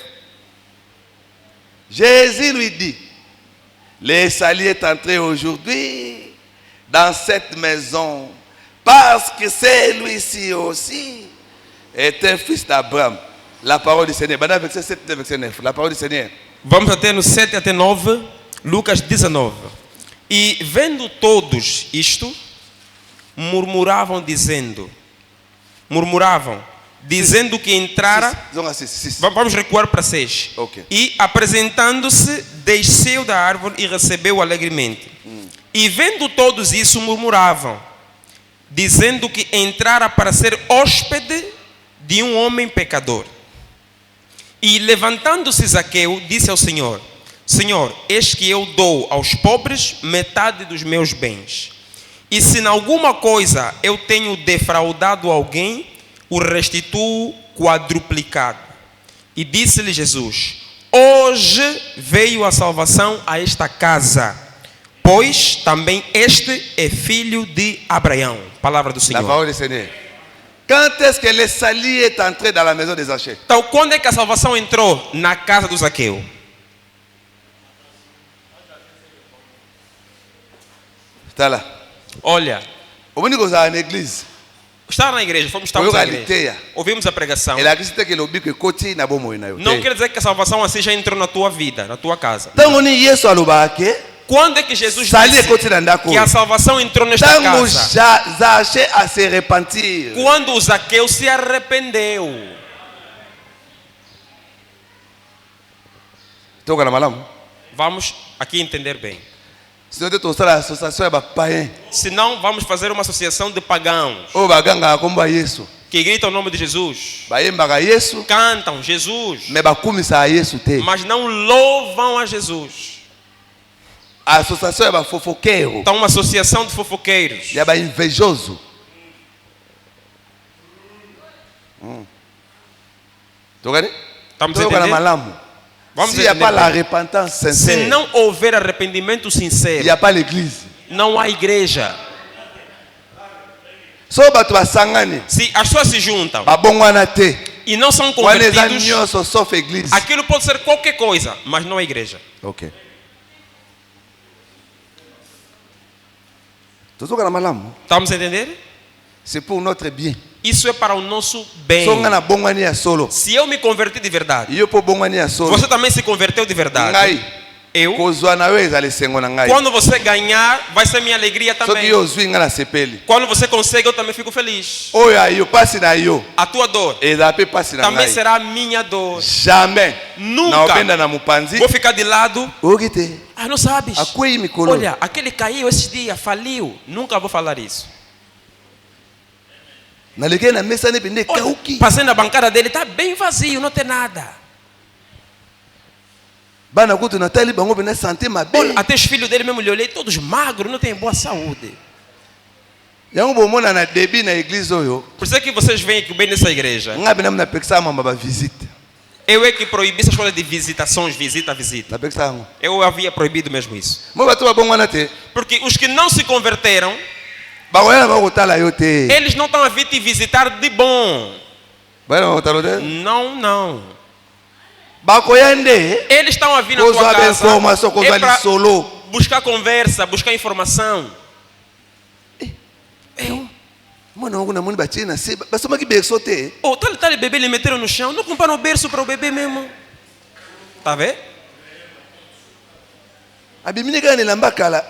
Jésus lui dit, le salut est entré aujourd'hui dans cette maison parce que celui-ci aussi est un fils d'Abraham. La parole du Seigneur. Maintenant, verset 7 et verset 9. La parole du Seigneur. Vamos até no 7 até 9, Lucas 19. E vendo todos isto, murmuravam dizendo que entrara. Vamos recuar para 6. Okay. E apresentando-se, desceu da árvore e recebeu alegremente. E vendo todos isso, murmuravam, dizendo que entrara para ser hóspede de um homem pecador. E levantando-se Zaqueu, disse ao Senhor, Senhor, eis que eu dou aos pobres metade dos meus bens. E se em alguma coisa eu tenho defraudado alguém, o restituo quadruplicado. E disse-lhe Jesus, hoje veio a salvação a esta casa, pois também este é filho de Abraão. Palavra do Senhor. La parole du Seigneur. Quand est-ce que le salut est entré dans la maison de Zachée? Então, quando é que a salvação entrou na casa do Zaqueu? Está lá. Olha, O único que está na igreja. estar na igreja, estamos na igreja, ouvimos a pregação. Ele acredita que ele que coach na bomo na eu. Não quer dizer que a salvação assim já entrou na tua vida, na tua casa. Tango ni Yesu alubake. Quando é que Jesus Salut disse coach na ndako. que a salvação entrou nesta Tango casa? Zachée a se repentir. Quando o Zaqueu se arrependeu. Toka na malamu. Vamos aqui entender bem. Se eu estou na associação é païen. Senão vamos fazer uma associação de pagãos O baganga komba Yesu. que gritam o nome de Jesus, Bayemba Yesu. cantam Jesus, Me bakumisa Yesu te. mas não louvam a Jesus. A associação é fofoqueiro. Então, uma associação de fofoqueiros. É invejoso. Togani? Estamos Toka na entendendo? malamu. Vamos Se il n'y a pas entender la bem. repentance Se sincère, não houver arrependimento il sincero, n'y a pas l'église. não há igreja. So bato basangani, Se as pessoas se juntam babongwana te. e não são Wana eza convertidos, nyonso sauf église. aquilo pode ser qualquer coisa, mas não é igreja. OK. Tozoka na malamu. Estamos a entender? C'est pour notre bien. Isso é para o nosso bem. So ngana bongwani ya solo. Se eu me converti de verdade, Yo po bongwani ya solo. você também se converteu de verdade. Ngai. Eu, Kozwa na we ezali sengo na ngai. quando você ganhar, vai ser minha alegria Soki também. yo zwi ngana sepeli. Quando você consegue, eu também fico feliz. Oyo ayo pasi na yo. A tua dor Eza pe pasi na também ngai. será a minha dor. Jamais. Nunca. Na obenda na mupanzi. Vou ficar de lado. Ogite. Ah, não sabes? Akwei mikolo. Olha, aquele caiu esse dia, faliu. Nunca vou falar isso. Naleke na mesa ne bende Olha, kauki. passei na bancada dele, tá bem vazio, não tem nada. Bana kutu natali bango bena santé mabe. Olha, até os filhos dele mesmo lhe olhei, todos magros, não têm boa saúde. Yango bomona na début na église oyo. Por isso é que vocês veem aqui bem nessa igreja. Nga bena na pekisa mamba ba visite. Eu é que proibi essas coisas de visitações, visita. Na pekisa ngo. Eu havia proibido mesmo isso. Mo bato ba bongwana te. Porque os que não se converteram, Bagoya ba kotala yo te. eles não estão a vir te visitar de bom. Bana ba kotala te. Não, não. Bakoyande. Eles estão a vir na Kozwa tua ba casa informação kozwa é pra li solo. buscar conversa, buscar informação. Mona wangu na moni ba china se basoma ki berso te. Oh, tal bebê lhe meteram no chão, não compraram o berço para o bebê mesmo. Tá vendo? Abimine gani lamba kala.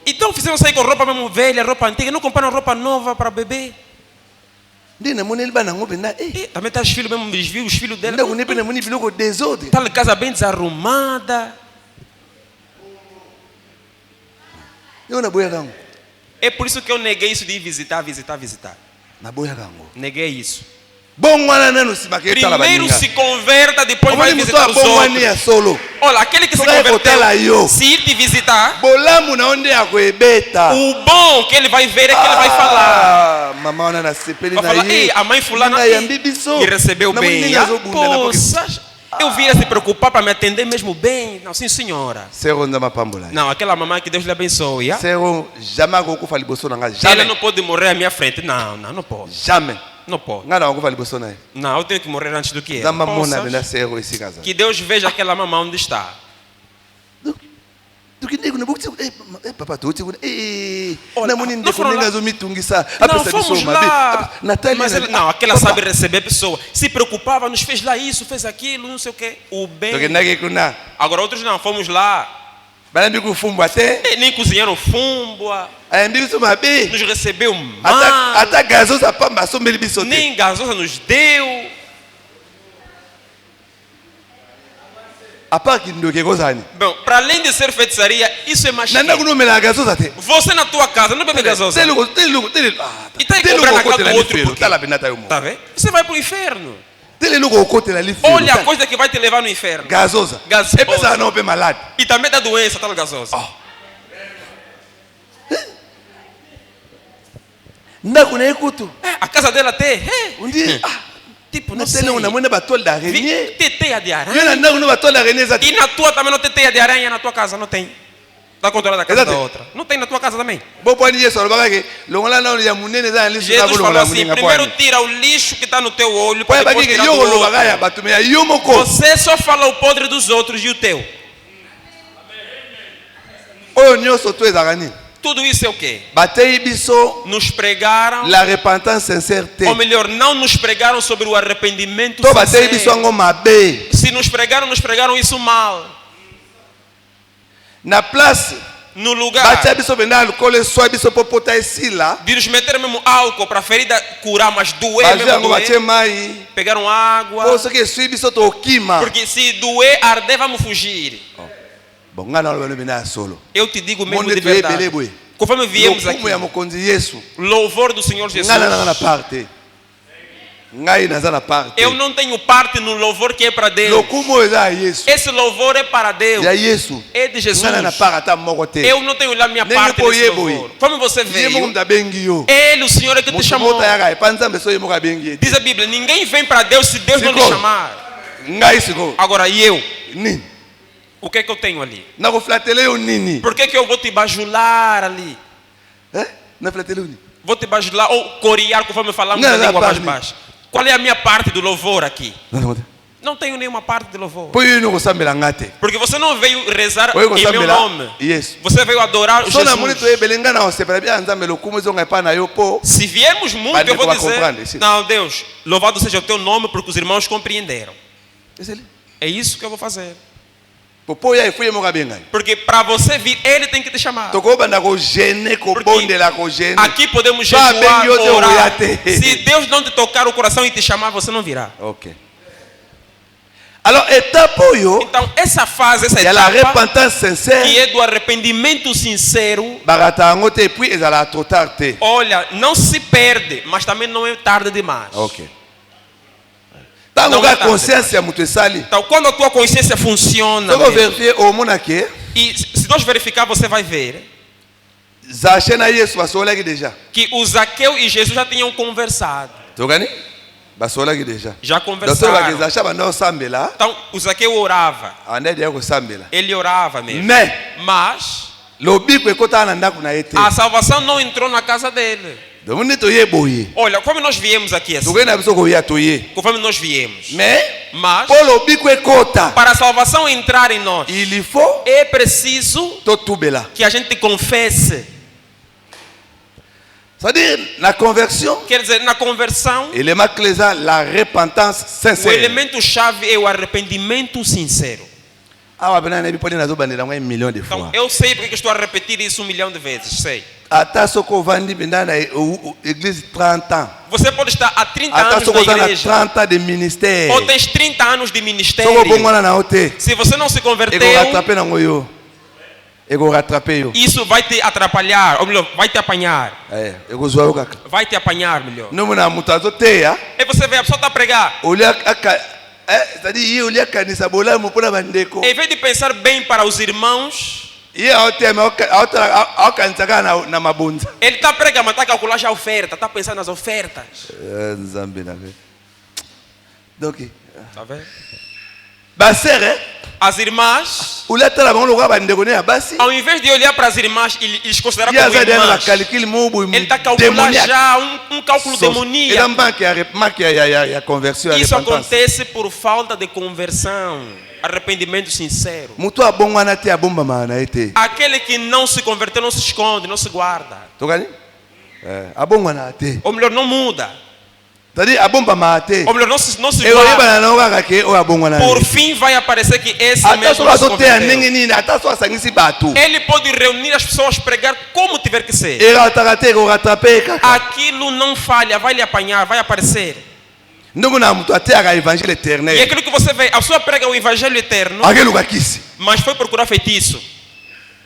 Então fizeram sair com roupa mesmo velha, roupa antiga, não compraram roupa nova para o bebê. Ndine moneli bana ngobe na E também tá os filhos mesmo, viu os filhos dela. ndako nepe na moni biloko désordre. Tá na casa bem desarrumada. Yo na boya kango. É por isso que eu neguei isso de ir visitar. Na boya kango. Neguei isso. Bon wana nano simaka etala Primeiro baninga. se converta, depois vai Omoni visitar muto os bon wani outros. ya solo. Olha, aquele que se Toka ekotala yo. converteu, se ir te visitar, Bolamu na onde ya koebeta. o bom que ele vai ver é que ele vai falar. Mama wana na sepeli Vai na falar, ei, ye. a mãe fulana Ninga yambi biso. me recebeu Na moni bem. ninga azobunda na poke. Poxa, eu via se preocupar para me atender mesmo bem. Não, sim senhora. Sero nda mapambola. Não, aquela mamãe que Deus lhe abençoe. Sero jamais kokufa liboso na nga. Ela Jamais. não pode morrer à minha frente. Não pode. Jamais. Não pode. Nga na kokufa liboso na ye. Não, eu tenho que morrer antes do que ela. Zamba mona Poxa, benda sero esika za. que Deus veja aquela mamãe onde está. Tukindeko na bokutsi papa toti kuna Olha, na moni não ndeko foram lá. ninga zo mitungisa Não, apesa biso fomos mabe. lá. Natália. Mas ela, não, aquela sabe receber pessoa. Se preocupava, nos fez lá isso, fez aquilo, não sei o quê. O bem. Tukindake kuna. Agora outros não, fomos lá. Balambi kufumbwa te. E nem cozinharam fumbo. Ayambi biso mabe. Nos recebeu mal. Ata gazo za pamba sombeli biso te. Nem gasosa nos deu. Apa kindoke kozani. Bom, para além de ser feitiçaria, isso é mais Nanda chique. kunomela gazo za te. Você na tua casa não bebe gasosa. Telo. E tá aí cobrando na casa do outro por quê? Tala benata yo mo. Tá vendo? Você vai para o inferno. Tele luko okotela li filo. Olha a coisa que vai te levar no inferno. Gazosa. Gazosa. Epesa na ope malade. E também dá doença, tá gasosa. Ndako na ekutu. A casa dela tem. Undi Tipo, na não sei. tele una mwenda batol da araignée. Tem teia de Yo na aranha. ndako no batol da araignée za. E na tua também não tem teia de aranha na tua casa, não tem. Tá controlada da casa Exato. da outra. Não tem na tua casa também. Bopwani Yesu alobaka ke longola na ya munene za lisu na Jesus falou bolongola assim: muninga primeiro pwani. tira o lixo que está no teu olho Pwa para depois baki ke tirar yo do olobaka ya outro. batume ya yo moko. Você só fala o podre dos outros e o teu. Oyo nyonso to ezaka nini? Tudo isso é o quê? Batei biso Nos pregaram, la repentance sincère te. ou melhor, não nos pregaram sobre o arrependimento To batei biso sincero. ngo mabe. Se nos pregaram isso mal. Na place No lugar batia biso benda alcool so biso popota esila. de nos meter mesmo álcool para a ferida curar, mas doer Bazia mesmo ngo batie doer. mai. Pegaram água. Po soki esui biso to kima. Porque se doer, arder, vamos fugir. Bon ngana lo benda solo. Eu te digo mesmo Monde de to ebele verdade. boy. Conforme viemos aqui, Lokumu ya mokonzi Yesu. louvor do Senhor Jesus. Ngana na parte. Ngai naza na parte. Eu não tenho parte no louvor que é para Deus. Lokumu eza Yesu. Esse louvor é para Deus. Ya Yesu. É de Jesus. Ngana na parte ata moko te. Eu não tenho lá minha Nem parte po nesse yebo louvor. yi. Como você Ye moko veio, mta bengi yo. Ele, o Senhor, é que te chamou. Mota yaka epanza so ye moko bengi. Diz a Bíblia, ninguém vem para Deus se Deus não lhe Siko. chamar. Ngai siko. Agora, e eu? Nini? O que é que eu tenho ali? Na ko flatele yo nini? Por que que eu vou te bajular ali? Na flatele yo nini? Vou te bajular ou corear conforme falamos Não, na não, língua mais parte. baixa. Qual é a minha parte do louvor aqui? Não. Não tenho nenhuma parte de louvor. Po yo no ko sambela ngate. Porque você não veio rezar Oyo ko em meu sambela. nome. Yes. Você veio adorar o So na moni to Jesus. ebelenga na osepela bia nzambe lokumu zo ngai pa na yo po. Se viermos muito, Vai eu vou ter que compreender, dizer, sim. não, Deus, louvado seja o teu nome, porque os irmãos compreenderam. Esele. É isso que eu vou fazer. Po ya efuye moka benga. Porque para você vir, Ele tem que te chamar. Toko banda ko gene ko Porque bondela ko gene. Aqui podemos Vá, jejuar, bem, eu te orar. olhate. Se Deus não te tocar o coração e te chamar, você não virá. OK. Alors étape oyo Então, essa fase, essa ya la etapa, repentance sincère. que é do arrependimento sincero, Barata yango te puis ezala trop tard te. olha, não se perde, mas também não é tarde demais. OK. Tango Não ka é tarde. conscience ya mutu esali. Então, quando a tua consciência funciona, Soko mesmo, vérifier au mona ke e se nós verificar, você vai ver Zaché na Yesu basolaki déjà. que o Zaqueu e Jesus já tinham conversado. Tokani? Basolaki déjà. Já Docteur conversaram. bakezacha bando sambela. Então, o Zaqueu orava. Ande dia ko sambela. Ele orava mesmo. Mais Mas lobiko ekota na ndako na ete. a salvação não entrou na casa dele. Donc ni to yeboyi. Olha, como nós viemos aqui assim, Tokena biso ko ya toye. conforme nós viemos. Mais Mas, pour lobiko ekota. para a salvação entrar em nós, Il faut é preciso to tubela. que a gente confesse. C'est-à-dire la conversion, Quer dizer, na conversão, élément clé ça, la repentance o sincère. elemento-chave é o arrependimento sincero. Ah, ouais, ben, on a vu parler dans un million de Então, fois. eu sei porque que estou a repetir isso 1 milhão de vezes, sei. ata soko vandi benda na église 30 ans. Você pode estar há 30 Ata anos soko na za na igreja. 30 ans de ministère. Ou tens 30 anos de Soko ministério. bongwana na ote. Se você não se Ego converteu, rattraper na ngoyo. Ego rattraper yo. isso vai te atrapalhar. Ou melhor, vai te apanhar. Ego zoa yo kaka. Vai te apanhar, melhor. No mona mutazo te ya. E você vê, a pessoa está a pregar. Olha aka c'est-à-dire olha kanisa bola mo pona bandeko. Em vez de pensar bem para os irmãos, Ye ote ma o kanisa na mabunza. ele está a pregar, mas está a calcular já a oferta. Está pensando nas ofertas. Nzambe na ve. Donc Tá vendo? ba sœur As irmãs, olha tala bango loka bandeko ne basi. ao invés de olhar para as irmãs e lhes considerar Ya como za dela irmãs, calcul mo bu. ele está a calcular já um cálculo demoníaco. Ele marque a conversão. Isso acontece por falta de conversão, arrependimento sincero. Mutu abongo na te abomba mana ete. Aquele que não se converteu não se esconde, não se guarda. Tokani? Abongo na te. Ou melhor, não muda. Tadi abomba mate. Ou melhor, não se Eu guarda. iba na oga ke o abongo na. Por fim vai aparecer que esse Ata mesmo so não se aso te converteu. ningi ni ata so asangisi batu. Ele pode reunir as pessoas, pregar como tiver que ser. Era takate ko rattraper kaka. Aquilo não falha, vai lhe apanhar, vai aparecer. Ndongo na mutu ate aga evangelho E éternel. aquilo que você vê, a pessoa prega o evangelho eterno, Aquilo kakisi. mas foi procurar feitiço.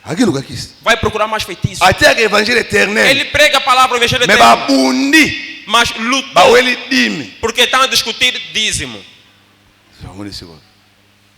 Aquilo kakisi. Vai procurar mais feitiço. Ate aga evangelho éternel. Ele prega a palavra, o evangelho Me eterno, babundi. mas lutou, Baweli dimi. porque estão a discutir dízimo. Amoni sigo.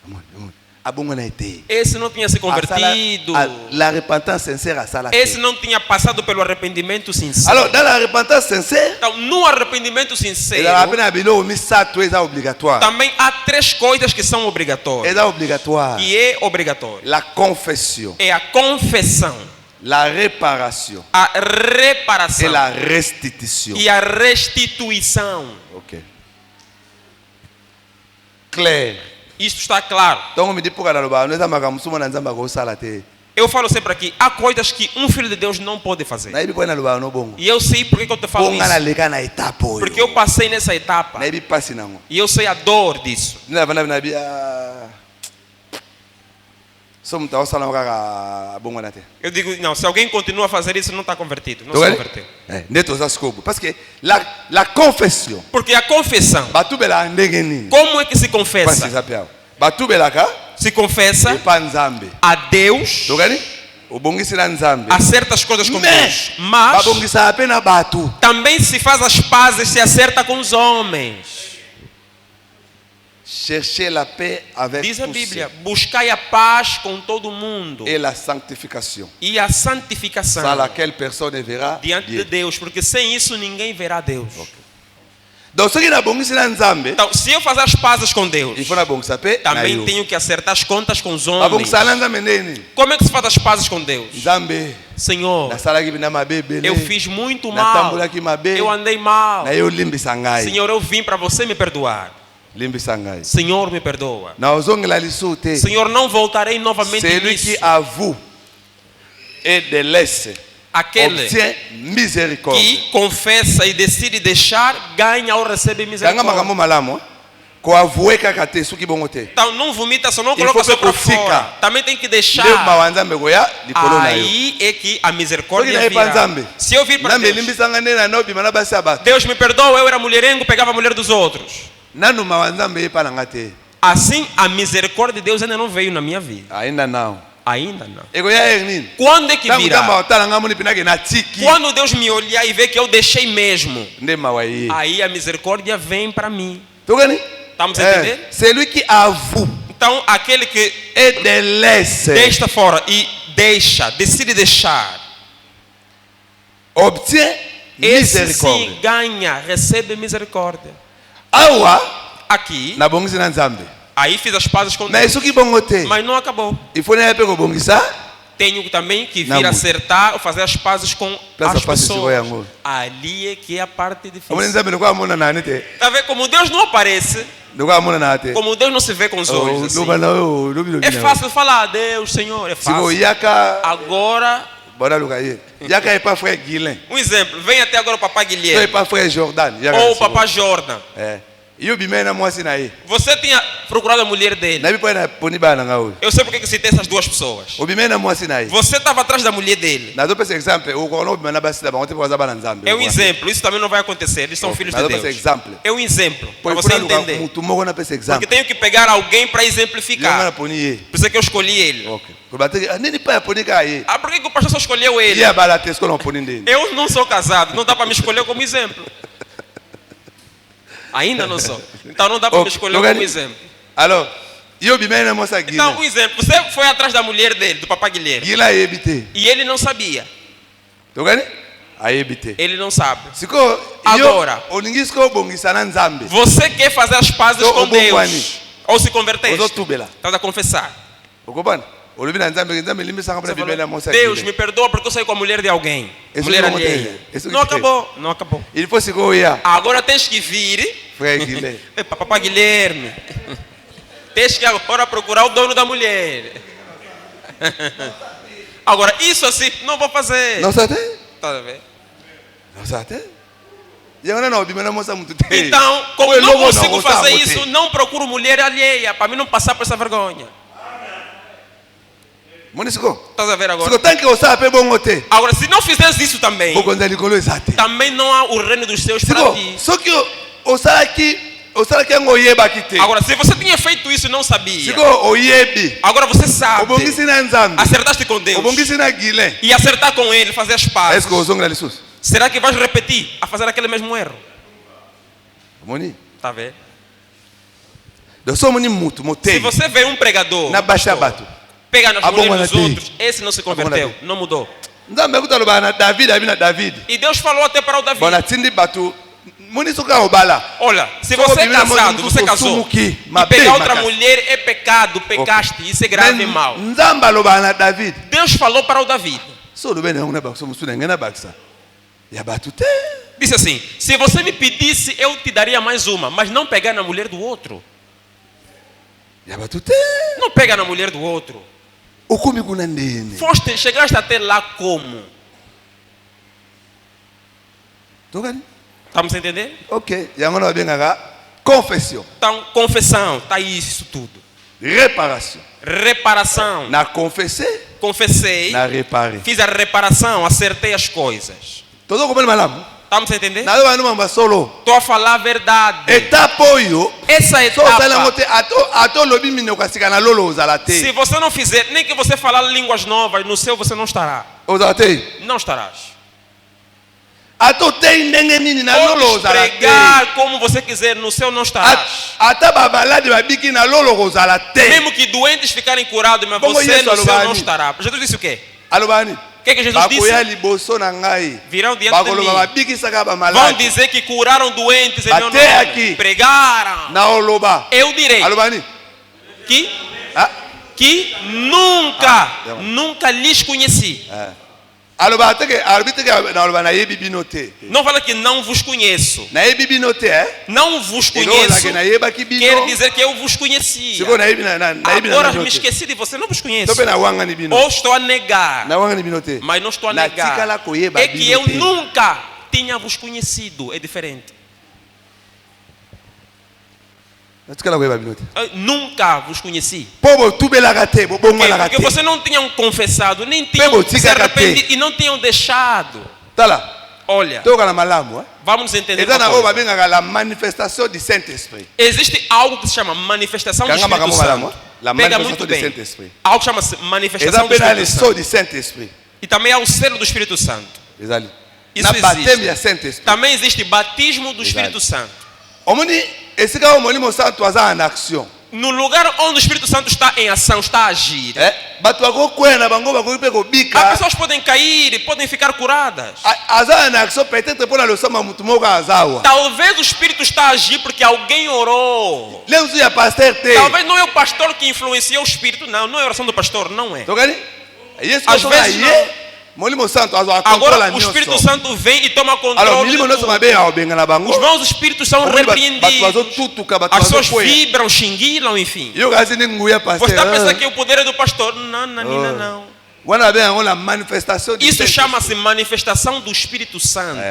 Amoni. Abongo na ete. Esse não tinha se convertido. La repentance sincère à ça. Esse não tinha passado pelo arrependimento sincero. Alors, dans la repentance sincère, Então, no arrependimento il sincero, a appelé à bilo misato est obligatoire. também há 3 coisas que são obrigatórias. Est obligatoire. Que é obrigatório. La confession, É a confessão, la réparation a et reparação la restitution. e a restituição. Ok. Clair. Isto está claro. Donc, me dit pour aller là-bas, nous avons un peu de salate. Eu falo sempre aqui, há coisas que um filho de Deus não pode fazer. Na ibi kwa na luba no bongo. E eu sei por que eu te falo Bonga na isso. leka na etapa oyo. Porque eu passei nessa etapa. Na ibi pasi nango. E eu sei a dor disso. Nina bana bina bia. So muta osala ngaka bongo na te. Eu digo, não, se alguém continua a fazer isso, não está convertido. Não se Togani? converteu. Neto za skobo. Parce que la confession. Porque a confessão, Batu bela ndenge nini? como é que se Pasi confessa? za pia. Batu bela ka Se confessa epa nzambe. a Deus, Togani? Obongisi na nzambe. a certas coisas com Mais Deus. Mas babongisa apena batu. também se faz as pazes, se acerta com os homens. Cherchez la paix avec Diz a tous Bíblia, buscai a paz com todo mundo. et la sanctification. E a santificação Sans laquelle personne ne verra diante de Dieu. Deus, porque sem isso ninguém verá Deus. Donc ce qui na bongisi na nzambe, Então, se eu fazer as pazes com Deus, il faut na bongisa pe na também yo. tenho que acertar as contas com os homens. Babongisa na nzambe neni? Como é que se faz as pazes com Deus? Nzambe Senhor, nasalaki bina mabe ebele. eu fiz muito mal. Natambolaki mabe. Eu andei mal. Na yo limbisa ngai. Senhor, eu vim para você me perdoar. Limbisa ngai. Senhor, me perdoa. Na ozongela lisu te. Senhor, não voltarei novamente Celui nisso. qui avoue et délaisse Aquele obtient miséricorde. que confessa e decide deixar, ganha ou recebe Kanga misericórdia. makambo malamu. Ko avouer kaka te suki bongo te. Então, não vomita, só não Il coloca faut só que para fica. fora. Também tem que Nde deixar. mawanzambe goya likolo na yo. Aí é que a Soki misericórdia na epa virá. nzambe. Se eu vir para Nzambe Deus, limbisanga nde na nobi mana basi abatu. Deus me perdoa, eu era mulherengo, pegava a mulher dos outros. Nanu mawanzambe epa nanga te. Assim, a misericórdia de Deus ainda não veio na minha vida. Ainda não. Ainda não. Egoya ernini. Quando é que Tangu tamba virá? otala nga muni pinake na tiki. Quando Deus me olhar e ver que eu deixei mesmo, Nde mawaye. aí a misericórdia vem para mim. Togani? Estamos a entender? Celui qui avoue Então, aquele que et délaisse deixa fora e deixa, decide deixar, obtient esse sim miséricorde. ganha, recebe misericórdia. Awa Aqui, na bongisi na nzambe. aí fiz as pazes com Mais Deus, soki bongo te. mas não acabou. Il faut na epe ko bongisa. Tenho também que Não, vir muito. acertar ou fazer as pazes com Plaça as fácil, pessoas. Chico, Ali é que é a parte Omoni difícil. nzambe ndoko amona nani te. Tá vendo como Deus não aparece, Ndoko amona na te. como Deus não se vê com os olhos assim. Loba na yo lobi lobi. É fácil falar, Deus, Senhor, é Siko fácil. yaka Agora, bora luka ye. Yaka epa frère Guilain. um exemplo, vem até agora o papai To Guilherme epa frère Jordan. Yaka ou o siko. papai Jordan. Yo bimena mwasi na ye. Você tinha procurado a mulher dele. Na bipo na poni bana ngao. Eu sei porque que citei essas duas pessoas. O bimena mwasi na ye. Você estava atrás da mulher dele. Na do pese example, o kono bimena basi da bangote kwa zaba na nzambe. É um exemplo, isso também não vai acontecer, eles são filhos de Deus. É um exemplo, para você entender. Mutu moko na pese example. Porque tenho que pegar alguém para exemplificar. Por isso é que eu escolhi ele. OK. Nini pa poni ka ye. Ah, por que o pastor só escolheu ele? Ia bala tesco não poni ndeni. Eu não sou casado, não dá para me escolher como exemplo. Ainda não sou. Então não dá para me escolher como exemplo. Alors, yo bimena moça Guilherme. Então, um exemplo, você foi atrás da mulher dele, do papai Guilherme. E ele não sabia. Ele não sabe. Agora, você quer fazer as pazes com Deus ou se converter? Estás a confessar. Deus me perdoa porque eu saí com a mulher de alguém. Mulher alheia. Não acabou, não acabou. Agora tens que vir. Papai Guilherme. Tens que agora procurar o dono da mulher. Agora, isso assim, não vou fazer. Não sabe? Tá a ver? Não sabe? Então, como não consigo fazer isso, não procuro mulher alheia, para mim não passar por essa vergonha. Estás a ver agora? Agora, se não fizeres isso também, também não há o reino dos céus para ti. Agora, se você tinha feito isso e não sabia, agora você sabe, acertaste com Deus e acertar com Ele, fazer as pazes, será que vais repetir a fazer aquele mesmo erro? Está a ver? Se você vê um pregador pega nas mulheres dos outros, esse não se converteu, não mudou. E Deus falou até para o Davi: olha, se você é casado, você casou, e pegar outra mulher é pecado, pecaste, isso é grave e mal. Deus falou para o Davi, disse assim: se você me pedisse, eu te daria mais uma, mas não pegar na mulher do outro. Não pega na mulher do outro. Chegaste até lá como? Estamos a entender? Ok. Confissão. Então, confissão, está isso tudo. Reparação. Na confessei. Na reparei. Fiz a reparação, acertei as coisas. Estamos a entender? Estou a falar a verdade. Essa etapa, se você não fizer, nem que você falar línguas novas, no céu você não estará. Não estarás. Ou pregar como você quiser, no céu não estarás. Mesmo que doentes ficarem curados, mas você no céu não estará. Jesus disse o quê? O que Jesus disse? Virão diante de mim. Vão dizer que curaram doentes em meu nome. Pregaram. Eu direi que nunca lhes conheci. Não fala que não vos conheço. Não vos conheço quer dizer que eu vos conhecia. Agora me esqueci de você, não vos conheço. Ou estou a negar, mas não estou a negar. É que eu nunca tinha vos conhecido. É diferente. Eu nunca vos conheci. Porque você não tinham confessado, nem tinham se arrependido e não tinham deixado. Olha, vamos entender uma coisa. Manifestação do Saint-Esprit. Existe algo que se chama manifestação do Espírito Santo. Pega muito bem. Algo que chama-se manifestação do Espírito Santo. E também há o selo do Espírito Santo. Isso existe. Também existe batismo do Espírito Santo. No lugar onde o Espírito Santo está em ação, está a agir. As pessoas podem cair, podem ficar curadas. Talvez o Espírito está a agir porque alguém orou. Talvez não é o pastor que influenciou o Espírito, não é a oração do pastor, não é. Às vezes não. Agora o Espírito Santo vem e toma controle de tudo. Os maus espíritos são repreendidos. As pessoas vibram, xinguilam, enfim. Você está pensando que o poder é do pastor? Não. Isso chama-se manifestação do Espírito Santo.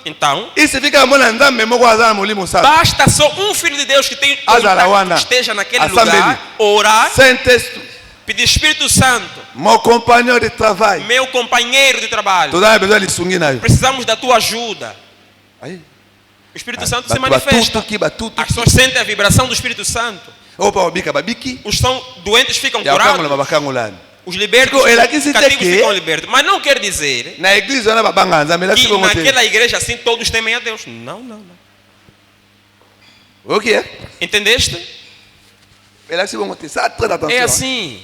Então, isso fica mona nzambe moko aza na molimo santo. basta só um filho de Deus que tem contato, que esteja naquele lugar, orar, Saint-Esprit, pedir Espírito Santo, mon compagnon de travail. meu companheiro de trabalho, Toda a besoin de sungi na yo. precisamos da tua ajuda. Aí, O Espírito Santo se batutu manifesta. ki batutu. As pessoas sentem a vibração do Espírito Santo. Opa obika babiki. Os são doentes ficam Ya kangola curados. babakangolani. Os libertos, Ficou- ela quis dizer cativos que- ficam libertos. Mas não quer dizer Na igreja wana babanga nzambe la que sibongo te. naquela igreja assim todos temem a Deus. Não, não, não. O que é? Entendeste? Ela sibongo te. Ça très É attention. assim.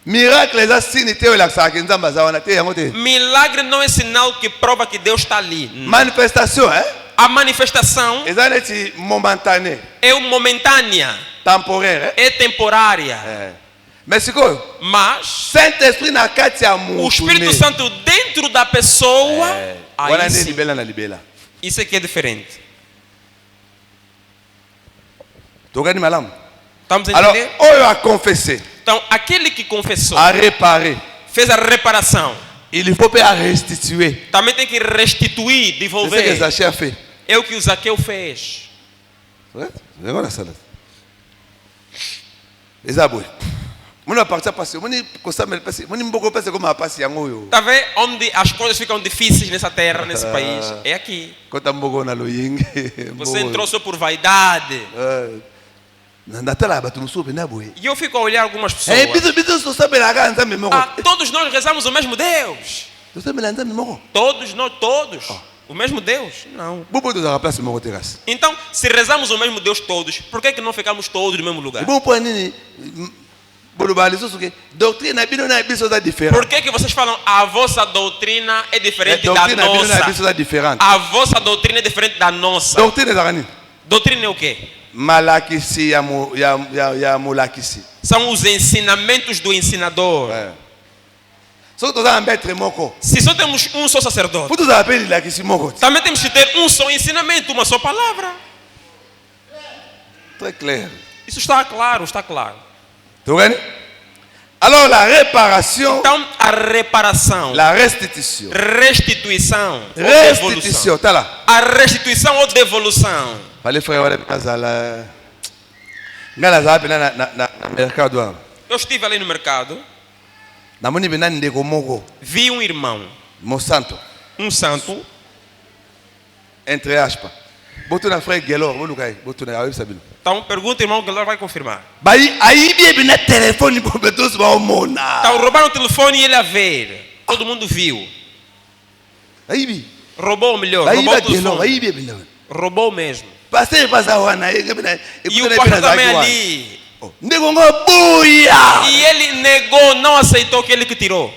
Miracle eza sini te ola saka nzamba za wana te yango te. Milagre não é sinal que prova que Deus está ali. Manifestation, hein? A manifestação Eza neti momentané, é momentânea, temporaire, hein? é temporária. Mais sikoyo, Mas Saint-Esprit na kati ya o mutu Espírito ne. Santo dentro da pessoa, Wana aí nde sim, libela na libela. isso é que é diferente. Tokani malamu. Estamos a Alors, entender? oyo a confessé, Então, aquele que confessou, a réparé, fez a reparação, il faut pas restituer. também tem que restituir, C'est ce que devolver. Zaché a fait. É o que o Zaqueu fez. Agora sala. Ezabwe. Muna partir passer, muni kosama passer, muni mboko passer como a passer yango yo. Está vendo onde as coisas ficam difíceis nessa terra, nesse país? É aqui. Kota mboko na loying. Você entrou só por vaidade. Natala batu musupe na boye. E eu fico a olhar algumas pessoas. Eh bizo so sabela ka nzambe moko. Ah, todos nós rezamos o mesmo Deus. So sabela nzambe moko. Todos nós, todos. O mesmo Deus? Não. Bobo do za place moko terrasse. Então, se rezamos o mesmo Deus todos, por que não ficamos todos no mesmo lugar? Bon point nini bolobali so que doctrine bino na biso za différent. Por que vocês falam a vossa doutrina é diferente da Doctrine bino na biso nossa? za différent. A vossa doutrina é diferente da nossa. Doctrine za nini? Doutrina é o quê? Malakisi ya mulakisi. São os ensinamentos do ensinador. So to za maître moko. Se só temos um só sacerdote, Pour za appeli lakisi moko. também temos que ter um só ensinamento, uma só palavra. Très clair. Isso está claro, está claro. Tokani? Alors la réparation, Então, a reparação, la restitution. restituição, ou devolução. Restitution, tala. A restituição ou devolução. Fallait frère wala kazala. Ngala za apela na mercado. Eu estive ali no mercado, Na moni bina ndeko moko. vi um irmão, Mon santo. um santo, Entre aspas. Boto na frère Gelo, bolukai, boto na ayo sabino. então pergunta irmão que ele vai confirmar. Bayi ayibi bina telefone bo betos ba omona. Então roubaram o telefone e ele a ver. Todo mundo viu. Ayibi. Roubou, melhor, Bayi roubou ba o Gelo, telefone. ayibi bina. Roubou mesmo. Passer pasa wana bina. E o pastor também ali. Ndeko ngo buya. E ele negou, não aceitou que ele que tirou.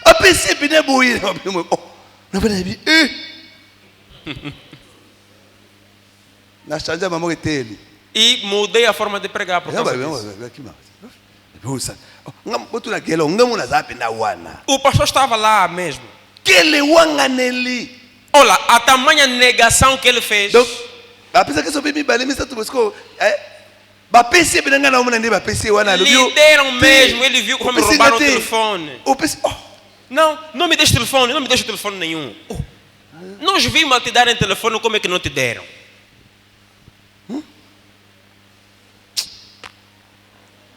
A PC bina buya. Na bina bi. Na chanja mamo keteli. E mudei a forma de pregar por causa disso. Ngam boto na Gelo, ngamu na zapi na wana. O pastor estava lá mesmo. Kele wanga neli. Olha, a tamanha negação que ele fez. Donc, apesa que sobe mi bale mi satu bosco ba PC bina ngana omona ndi ba PC wana Lhe deram mesmo, ele viu como roubaram o telefone. O PC, Não, não me deixe telefone, não me deixe telefone nenhum. Nós vimos a te darem telefone, como é que não te deram?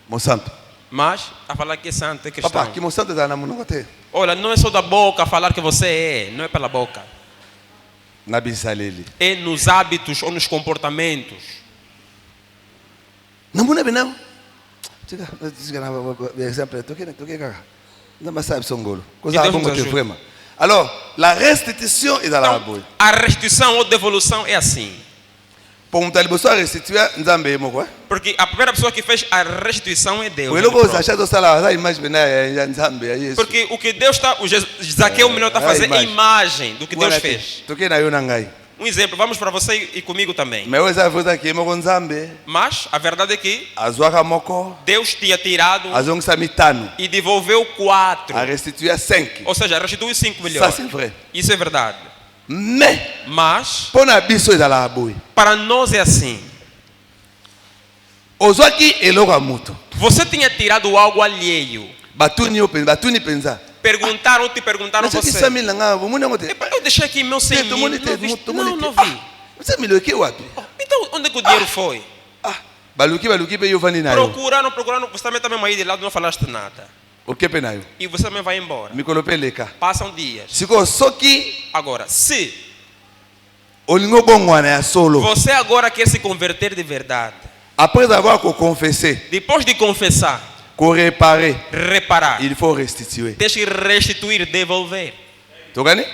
Mon santo. Mas, a falar que é santo, é cristão. Papa, que mon santo da na muno kote. Olha, não é só da boca falar que você é, não é pela boca. Na bisaleli. É nos hábitos ou nos comportamentos. Na muno bina. Chega na exemple, toque kaka. Na masabe songolo. Coisa Deus bongo nos te ajude. vraiment. Alors, la restitution est dans la boue. A restituição ou devolução é assim. Pour mutali boso restituer nzambe moko. Porque a primeira pessoa que fez a restituição é Deus. O ele eloko próprio. zacha do sala za image bina ya nzambe ya Yesu. Porque o que Deus está, o Zaqueu melhor está a fazer é a imagem do que Deus fez. Toque na yo na ngai. Um exemplo, vamos para você e comigo também. Mais oza voza ki moko nzambe. Mas a verdade é que Azwaka moko. Deus tinha tirado Azongisa mitano. e devolveu 4. A restituer 5. Ou seja, restituiu 5 Ça milhões. c'est vrai. Isso é verdade. Mais Mas, pour na biso ezala boy. para nós é assim. Ozwaki eloko ya moto. Você tinha tirado algo alheio. Batuni penza. perguntaram, te perguntaram Mas que você. Samil nga, vamos não ter. Eu deixei aqui meu 100 mil. Não vi. Você me lo que wapi? Então, onde é que o dinheiro foi? Baluki pe yo vani na yo. Procurando, você também aí de lado, não falaste nada. O que pe na yo? E você também vai embora. Mi kolopeleka. Passam dias. Siko soki Agora, se olingo bongwana ya solo. você agora quer se converter de verdade, Après avoir confessé, depois de confessar, réparer, reparar, il faut restituer. deixe restituir, devolver. Togani?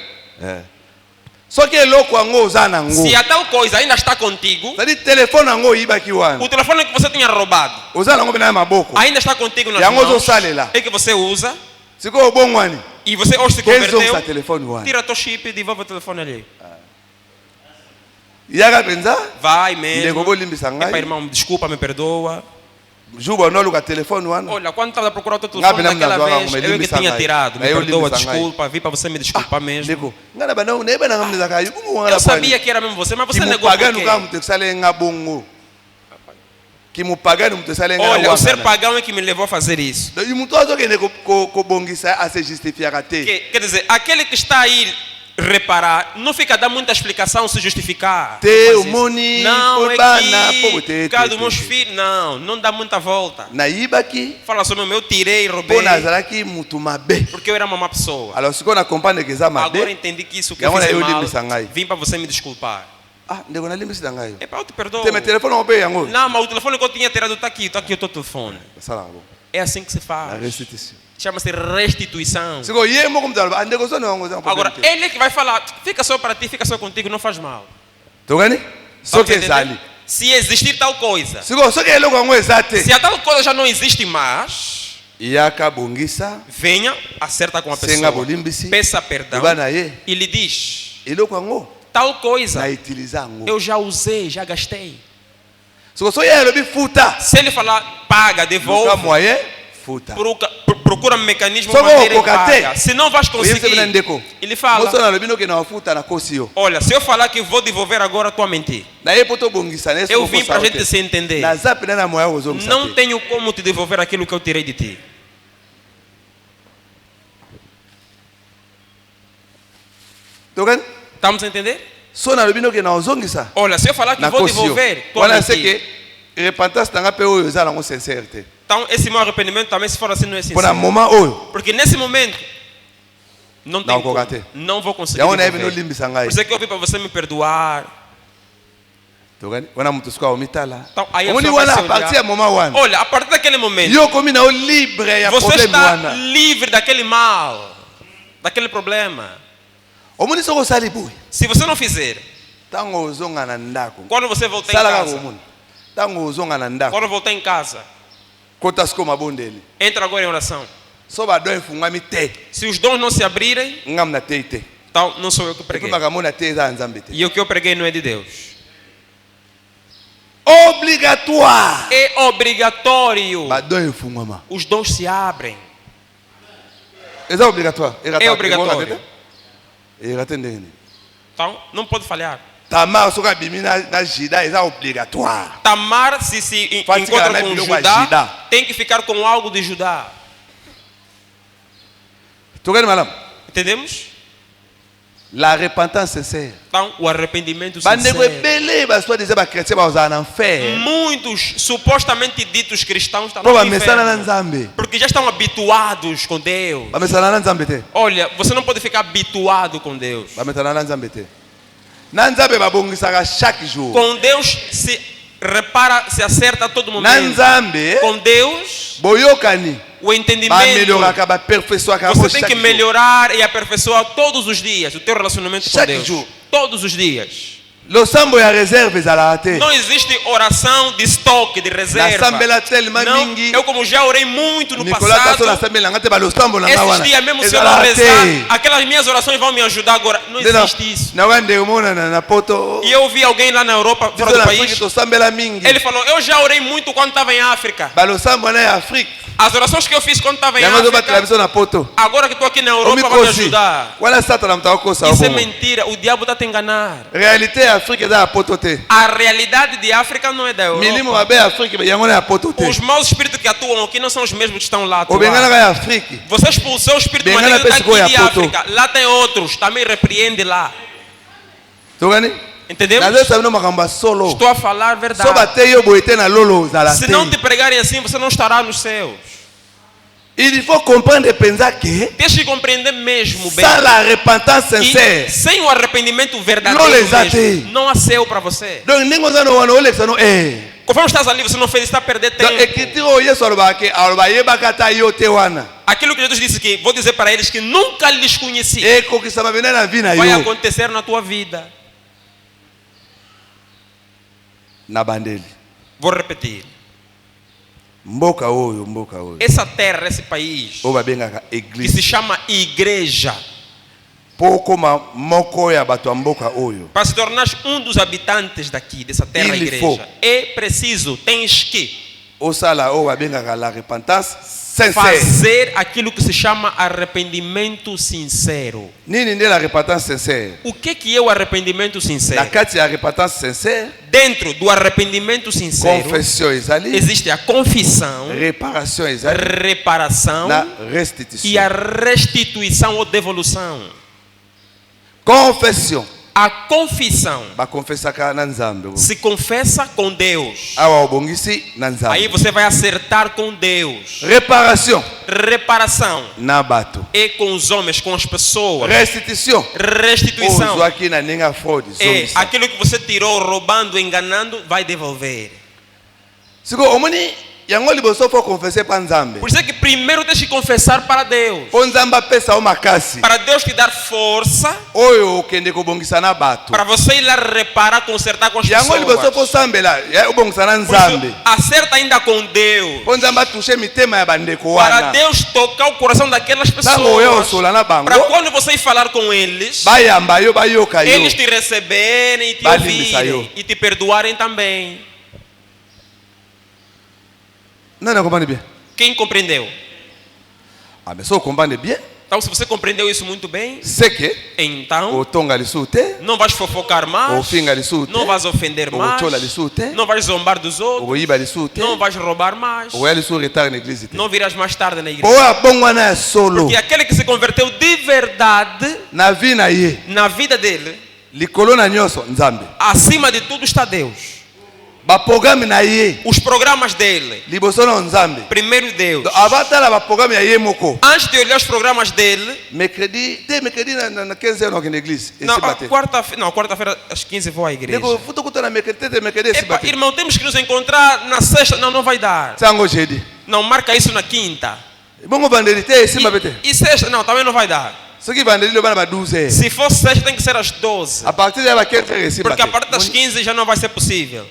Só que eloko ango uzana ngo. Se a tal coisa ainda está contigo, Sadi telefone ango ibaki wana. o telefone que você tinha roubado Uzana ngo na maboko. ainda está contigo nas Yango mãos, zosalela. é que você usa, Siko bongwani. e você hoje se Quem usa converteu, telefone wana? tira teu chip e devolve o telefone ali. Yaga penza? Vai Ndeko mesmo. bolimbisa Epa, ngai. irmão, desculpa, me perdoa. Juba no luka telefone wana. Olha, quando estava a procurar o teu telefone Ngabe daquela namna vez, zoga, eu que limbisa tinha ngai. tirado. Me Eu perdoa, limbisa ngai. desculpa. Vi para você me desculpar mesmo. Ndeko, ngana bana uneba na ngamni zakayo. Eu sabia que era mesmo você, mas você negou por Pagano quê? kama mteksale ngabongo. Kimupagano mteksale ngabongo. Olha, o ser pagão é que me levou a fazer isso. E muito azokende kobongisa a se justificar te. Quer dizer, aquele que está aí reparar, não fica a dar muita explicação, se justificar. Teu Não faz isso. moni, Não, é bana, que pô, por causa dos meus filhos, não dá muita volta. Na ibaki, Fala só mesmo, eu tirei, roubei, pô nazaraki mutu mabe. porque eu era uma má pessoa. Alors se kona comprendre que za Agora mabe. entendi que isso que eu Agora fiz é eu limbisa mal, ngai. vim para você me desculpar. Ndeko na limbisa ngai. É para eu te perdoar. Tem meu telefone obe yango. Não, mas o telefone que eu tinha tirado está aqui o teu telefone. Sala ngo. É assim que se Na faz. restitution. Chama-se restituição. Siko yemo kumdala ndeko zo no ngo. Agora, ele que vai falar, fica só para ti, fica só contigo, não faz mal. Togani? Só Tá que entendendo? zali. Se existir tal coisa, Siko só que eloko ngo ezate. se a tal coisa já não existe mais, Yaka bongisa. venha, acerta com a Senga pessoa, bolimbisi. peça perdão Ibana ye. e lhe diz, Eloko ngo. tal coisa Na utilizar ngo. eu já usei, já gastei. Siko so yelo bi futa. Se ele falar, paga, Ka devolve, moyen futa. procura um mecanismo Só para manter vou em paga. cocate. Se não vais Oye se conseguir, bina ndeko. ele fala, Moso na lobino que na futa na kosio. olha, se eu falar que vou devolver agora, tu a mentir. Na ye poto bongisa nesse. Eu vim para a gente se entender. Na zap na moya ozo. Não tenho como te devolver aquilo que eu tirei de ti. Togani? Estamos a entender? So na lobino que na ozongisa. Olha, se eu falar que Na vou kosio. devolver, tu a Wala se mentir. que repentance tanga pe oyo za na sincérité. Então, esse meu arrependimento também, se for assim, não é Pona sincero. moment oyo. Porque nesse momento, não tem Não, como. cocate. Não vou conseguir Yango na ye no devolver. limbisa Por ngai. isso é que eu vim para você me perdoar. Togani? Wana mutu sika omitala. Então, aí a Omoni pessoa vai wana se a partir olhar. ya moment wana. Olha, a partir daquele momento, Yo komi na o libre ya você problème está wana. livre daquele mal, daquele problema. Omoni soko sali boy. Se você não fizer, Tango ozonga na ndako. quando você voltar em Sala ka casa, komuni. Tango ozonga na ndako. quando voltar em casa, Kota siko mabondeli. entra agora em oração. So ba do efungami te. Se os dons não se abrirem, Ngam na te te. então não sou eu que Epe preguei. makamona te za nzambe te. E o que eu preguei não é de Deus. Obligatoire. É obrigatório. Ba do efungama. Os dons se abrem. Eza obligatoire. É obrigatório. Erate ndenge. Então, não pode falhar. Tamar soka bimi na jida eza obligatoire. Tamar, se Faz encontra cara, com né, Judá, Judá. tem que ficar com algo de Judá. Togani malam. Entendemos? La repentance sincère. Então, o arrependimento Bandeko sincero. ebele ba soi dizer ba chrétien ba uzana en fer. Muitos supostamente ditos cristãos estão Po no ba mesana na inferno, nzambe. porque já estão habituados com Deus. Ba mesana na nzambe te. Olha, você não pode ficar habituado com Deus. Ba mesana na nzambe te. Na nzambe ba bongisaka chaque jour. Com Deus se repara, se acerta a todo Na momento. nzambe Com Deus, boyokani o ba entendimento. melhoraka ba perfectionaka Você tem que chaque jour. melhorar e aperfeiçoar todos os dias o teu relacionamento com Chaque Deus. jour. Todos os dias. Losambo ya réserve ezalaka te. Não existe oração de estoque, de reserva. Nasambela tellement Não, mingi. eu como já orei muito no Nicolas taso passado, nasambela nga te ba losambo na nga esses wana. dias mesmo se eu não Ezalaka rezar, te. aquelas minhas orações vão me ajudar agora. Não existe isso. Na wande umona na poto. E eu vi alguém lá na Europa, fora Dizo do na Afrique país, tosambela mingi. ele falou, eu já orei muito quando estava em África. Ba losambo na ya Afrique. As orações que eu fiz quando estava em Yango zo batela África, biso na poto. agora que estou aqui na Europa, vai me Omikosi. ajudar. Wala satana mtako kosa Isso é obo. mentira, o diabo está te enganar. Réalité Afrique da potote. A realidade de África não é da Milimo Europa. mabe Afrique be yango na potote. Os maus espíritos que atuam aqui não são os mesmos que estão lá Obengana atuando. ka Afrique. Você expulsou o espírito Bengana maligno daqui pessoa de ya poto. África. Lá tem outros, também repreende lá. Togani? Entendemos? Nazo sabino makamba solo. Estou a falar a So verdade. bate yo boite na lolo za la Se te. não te pregarem assim, você não estará nos céus. Il faut comprendre et penser que Deixe de compreender mesmo bem. sans la repentance E sincère. sem o arrependimento Não verdadeiro les ate. mesmo, não há céu para você. Donc ningo za no wana olexa no Conforme estás ali, você não fez, está a perder Donc tempo. ekitiro yeso alobake alobayeba kata yo te wana. Aquilo que Jesus disse que vou dizer para eles que nunca lhes conheci. Ekokisa mabena na vie na Vai yo. acontecer na tua vida. Na bandeli. Vou repetir. Mboka oyo. Essa terra, esse país, O babengaka que église. se chama igreja, Poko moko ya bato ya mboka oyo. para se tornar um dos habitantes daqui, dessa terra Il igreja, faut. é preciso, tens que Osala o babengaka la repentance sincère. fazer aquilo que se chama arrependimento sincero. Nini nde la repentance sincère? O que é o arrependimento Na sincero? kati ya repentance sincère, Dentro do arrependimento sincero, confession ezali, existe a confissão, réparation ezali, reparação na e a restitution. restituição ou devolução. Confession. A confissão Bakonfesaka na Nzambe. se confessa com Deus. Awa obongisi na Aí Nzambe. você vai acertar com Deus. Réparation Reparação na bato. é com os homens, com as pessoas. Restitution. Restituição Ozwaki na ninga fraude. é Zongisa. aquilo que você tirou roubando, enganando, vai devolver. Siko omoni yango liboso fo confesser pa Nzambe. Por isso é que primeiro tens que confessar para Deus. Po Nzambe apesa o makasi. Para Deus te dar força Oyo okende kobongisa na bato. para você ir lá reparar, consertar com as Yango liboso fo pessoas. sambela, ya obongisa na Por Nzambe. isso, acerta ainda com Deus. Po Nzambe atushe mitema ya bandeko Para wana. Deus tocar o coração daquelas Tango oyo pessoas. osola na bango. Para quando você ir falar com eles, Bayamba yo bayoka yo. eles te receberem e te Balimbisa ouvirem yo. e te perdoarem também. Não compreende bien. Quem compreendeu? Ah, mais se vous comprenez bien, Então, se você compreendeu isso muito bem, c'est que então o tonga lisu te, não vais fofocar mais, o finga lisu te, não vais ofender o mais, chola lisu te, não vais zombar dos o outros, iba lisu te, não vais roubar mais, o ya lisu retard na église te. não virás mais tarde na O igreja. ya bongo na ya solo Porque aquele que se converteu de verdade na vie na ye, na vida dele, likolo na nyonso Nzambe. acima de tudo está Deus. Ba programme na ye, Os programas dele, liboso na Nzambe. primeiro Deus. Abatala ba programme ya ye moko. Antes de olhar os programas dele, Mercredi na 15 heures na église. não, Esse bate. quarta-feira às 15 vou à igreja. Nego futo kuta na mercredi esse Epa, bate. irmão, temos que nos encontrar na sexta. Não, não vai dar. Sango jeudi. Não, marca isso na quinta. Bongo vendredi te esse bate. E sexta, não, também não vai dar. Ce qui vendredi le bana ba 12 heures. Se for sexta, tem que ser às 12. A partir de ba 15 heures esse bate. Porque a partir das 15 já não vai ser possível.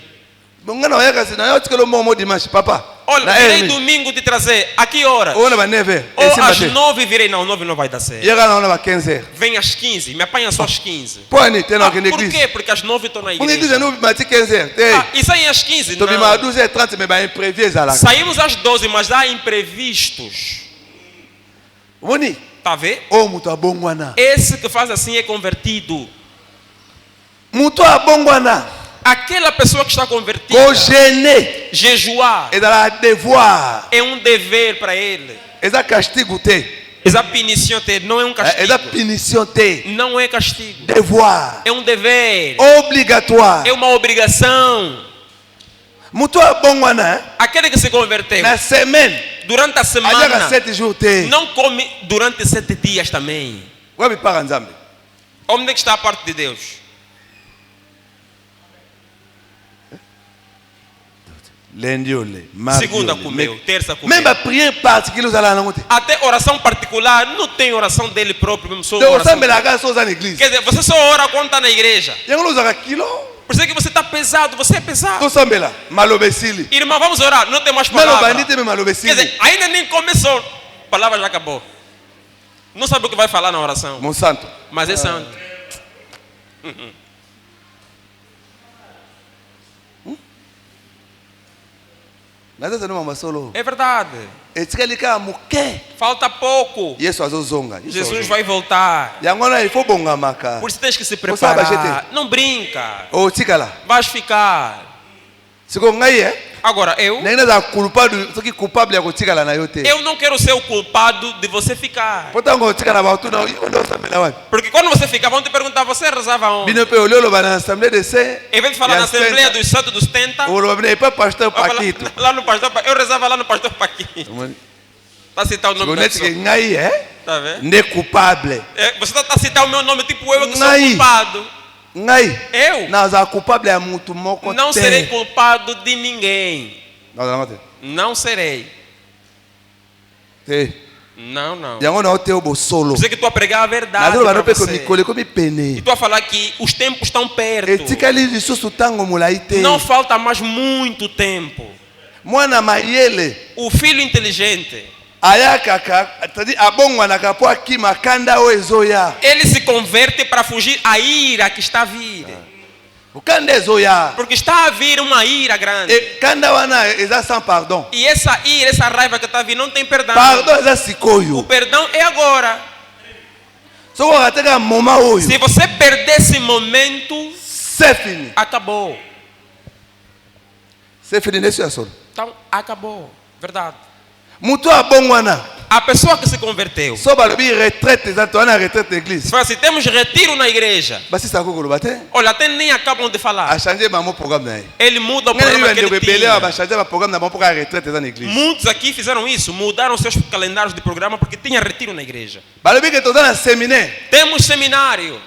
Bongana oyaka sina yo tikelo mo dimanche papa. Olha, Na virei emi. domingo te trazer. A que hora? Ona ba 9 heures. Ou Esse às bate. 9 virei. Não, 9 não vai dar certo. Yega na ona ba 15 heures. Vem às 15. Me apanha só às 15. Pone tena que Por l'église. quê? Porque às 9 estou na Pour l'église igreja. nous mati 15 heures. Te. Ah, isso aí às 15? To bima Não. 12h30 mais ba imprévu ezala. Saímos às 12, mas há imprevistos. Moni. Tá vendo? O mutu abongwana. Esse que faz assim é convertido. Mutu abongwana. Aquela pessoa que está convertida, Ko gêner. jejuar Ezala devoir. é um dever para ele. Eza castigo te. Essa punição não é um castigo. Eza punition te. Não é castigo. Devoir. É um dever. Obligatoire. É uma obrigação. Mutu abongwana. Aquele que se converteu Na semaine. durante a Ayaka semana 7 jours te. não come durante 7 dias também. Wabi para Nzambe. Onde é que está a parte de Deus? Lundi ole, mardi Segunda ole, comeu, terça comeu. même a prière particulière aux alangote. Até oração particular, não tem oração dele próprio, mesmo só De oração. osambela la so za l'église. Quer dizer, você só ora quando está na igreja. Yango lo za kilo. Por isso é que você está pesado, você é pesado. To sambela malobesili. Irmão, vamos orar, não tem mais Melo palavra. bandite me Quer malobesili. dizer, ainda nem começou, a palavra já acabou. Não sabe o que vai falar na oração, Mon santo. mas é santo. Nada se não solo. É verdade. Etika muke. Falta pouco. Yesu azozonga. Jesus vai voltar. Yangona il faut bonga maka. Por isso tens que se Você vai preparar. Não brinca. Oh tikala. Vais ficar. Siko ngai Agora, eu Nena da culpado, só que culpable é o tikala na yote. não quero ser o culpado de você ficar. Portanto, tikala ba tu não, eu não sabe lá. Porque quando você fica, vão te perguntar, você rezava onde? Bino pe ololo ba na assembleia de sé. Em vez de falar na Assembleia dos Santos dos 70, O bine pa pastor vai falar, Paquito. lá no pastor, eu rezava lá no pastor Paquito. Está a citar o nome da Gonete pessoa. que ngai Tá vendo? ne culpable. Você está a citar o meu nome, tipo eu que sou Ngai. culpado. Ngai. Eu Na za culpable é muito moko. não serei culpado de ninguém. Não. Não serei. Te. Não, não. Yango na hotel bo solo. Você que estou a pregar a verdade Nazo ba para no pe ko você. mi kole ko mi E pene. estou a falar que os tempos estão perto. Etikali lisusu tango mulaite. Não falta mais muito tempo. Mwana mayele. O filho inteligente, Ayakaka, c'est-à-dire abongwanaka po akima kanda o ezoya. ele se converte para fugir à ira que está a vir. O kanda ezoya. Porque está a vir uma ira grande. E kanda wana eza sans pardon. E essa ira, essa raiva que está a vir não tem perdão. Pardon eza O sikoyo. perdão é agora. Soko kateka moma oyo. Se você perder esse momento, C'est fini. acabou. C'est fini nesse assunto. Então, acabou. Verdade. Mutu abongwana. A pessoa que se converteu. So balobi retraite eza to na retraite d'église. Se fala assim, temos retiro na igreja. Basi sa kokolo bate. Olha, até nem acabam de falar. A changer mamo programme na. Ele muda o Ngene programa que yende ele rebele ba tinha. changer ba programme na mamo pour retraite eza na église. Muitos aqui fizeram isso. Mudaram seus calendários de programa porque tinha retiro na igreja. Balobi que toza na séminaire. Temos seminário.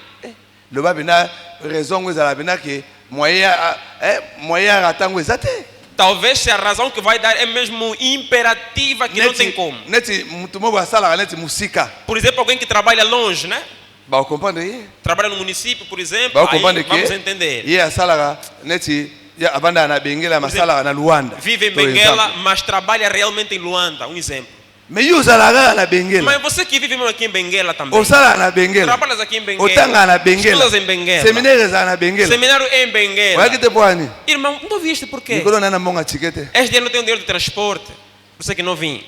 Le ba bina raison ngo ezala bina que moyen ratango ezate. Talvez se a razão que vai dar é mesmo imperativa que não tem como. Neti mutu mo basala neti musika. Por exemplo, alguém que trabalha longe, né? Ba comprendre? Trabalha no município, por exemplo, Ba aí comprendre que vamos entender. Ye asala neti ya abanda na Benguela masala na Luanda. Vive em Por Benguela, exemplo. mas trabalha realmente em Luanda, um exemplo. Mais you osala na Benguela. Mas você que vive mesmo aqui em Benguela também. Osala na Benguela. Trabalhas aqui em Benguela. Otanga na Benguela. Estudas em Benguela. Séminaire eza na Benguela. Seminário em Benguela. Olha que te boani. Irmão, não viste por quê? Nikolo na monga tiquete. Este dia não tem um dinheiro de transporte. Você que não vim.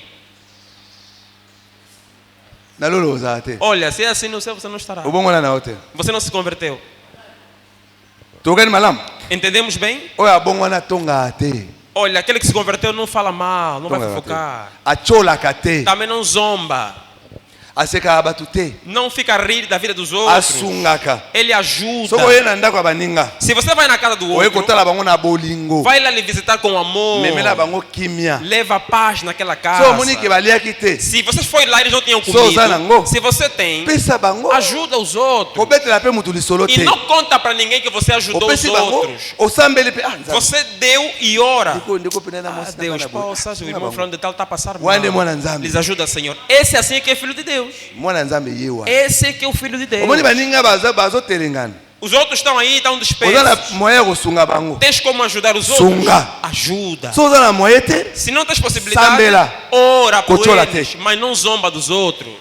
Na lolo ozate. Olha, se é assim no céu, você não estará. Obongo na hotel. Você não se converteu. Togani malam. Entendemos bem? Oya bongo na tonga ate. Olha, aquele que se converteu não fala mal, não vai Tonga fofocar. A chola kate. Também não zomba. Aseka abatute. Não fica a rir da vida dos outros. Asungaka. Ele ajuda. Soko yena ndako abaninga. Se você vai na casa do Oye outro, kotala bango na bolingo. vai lá lhe visitar com amor. Memela bango kimia. Leva paz naquela So casa. moni ke baliaki te. Se vocês forem lá e eles não tinham So comido, zanango. se você tem, Pesa bango. ajuda os outros. Kobetela pe mutu lisolo E te. não conta para ninguém que você ajudou os Opesi bango. outros. Osambeli pe. Ah, nzambe. Você deu e ora. Ndiko pena na Ah, moça. Deus, poça, o irmão falando de tal está a passar mal. Wande mwana nzambe. Lhes ajuda, Senhor. Esse assim é que é filho de Deus. Mwana nzambe yewa. Esse é que é o filho de Deus. Omoni baninga bazo telengana. Os outros estão aí, estão Oza na dispersos. moyen kosunga bango. Tens como ajudar os outros? Sunga. Ajuda. So oza na moyen te. Se não tens possibilidade, Sambela. ora por Kochola eles, te. mas não zomba dos outros.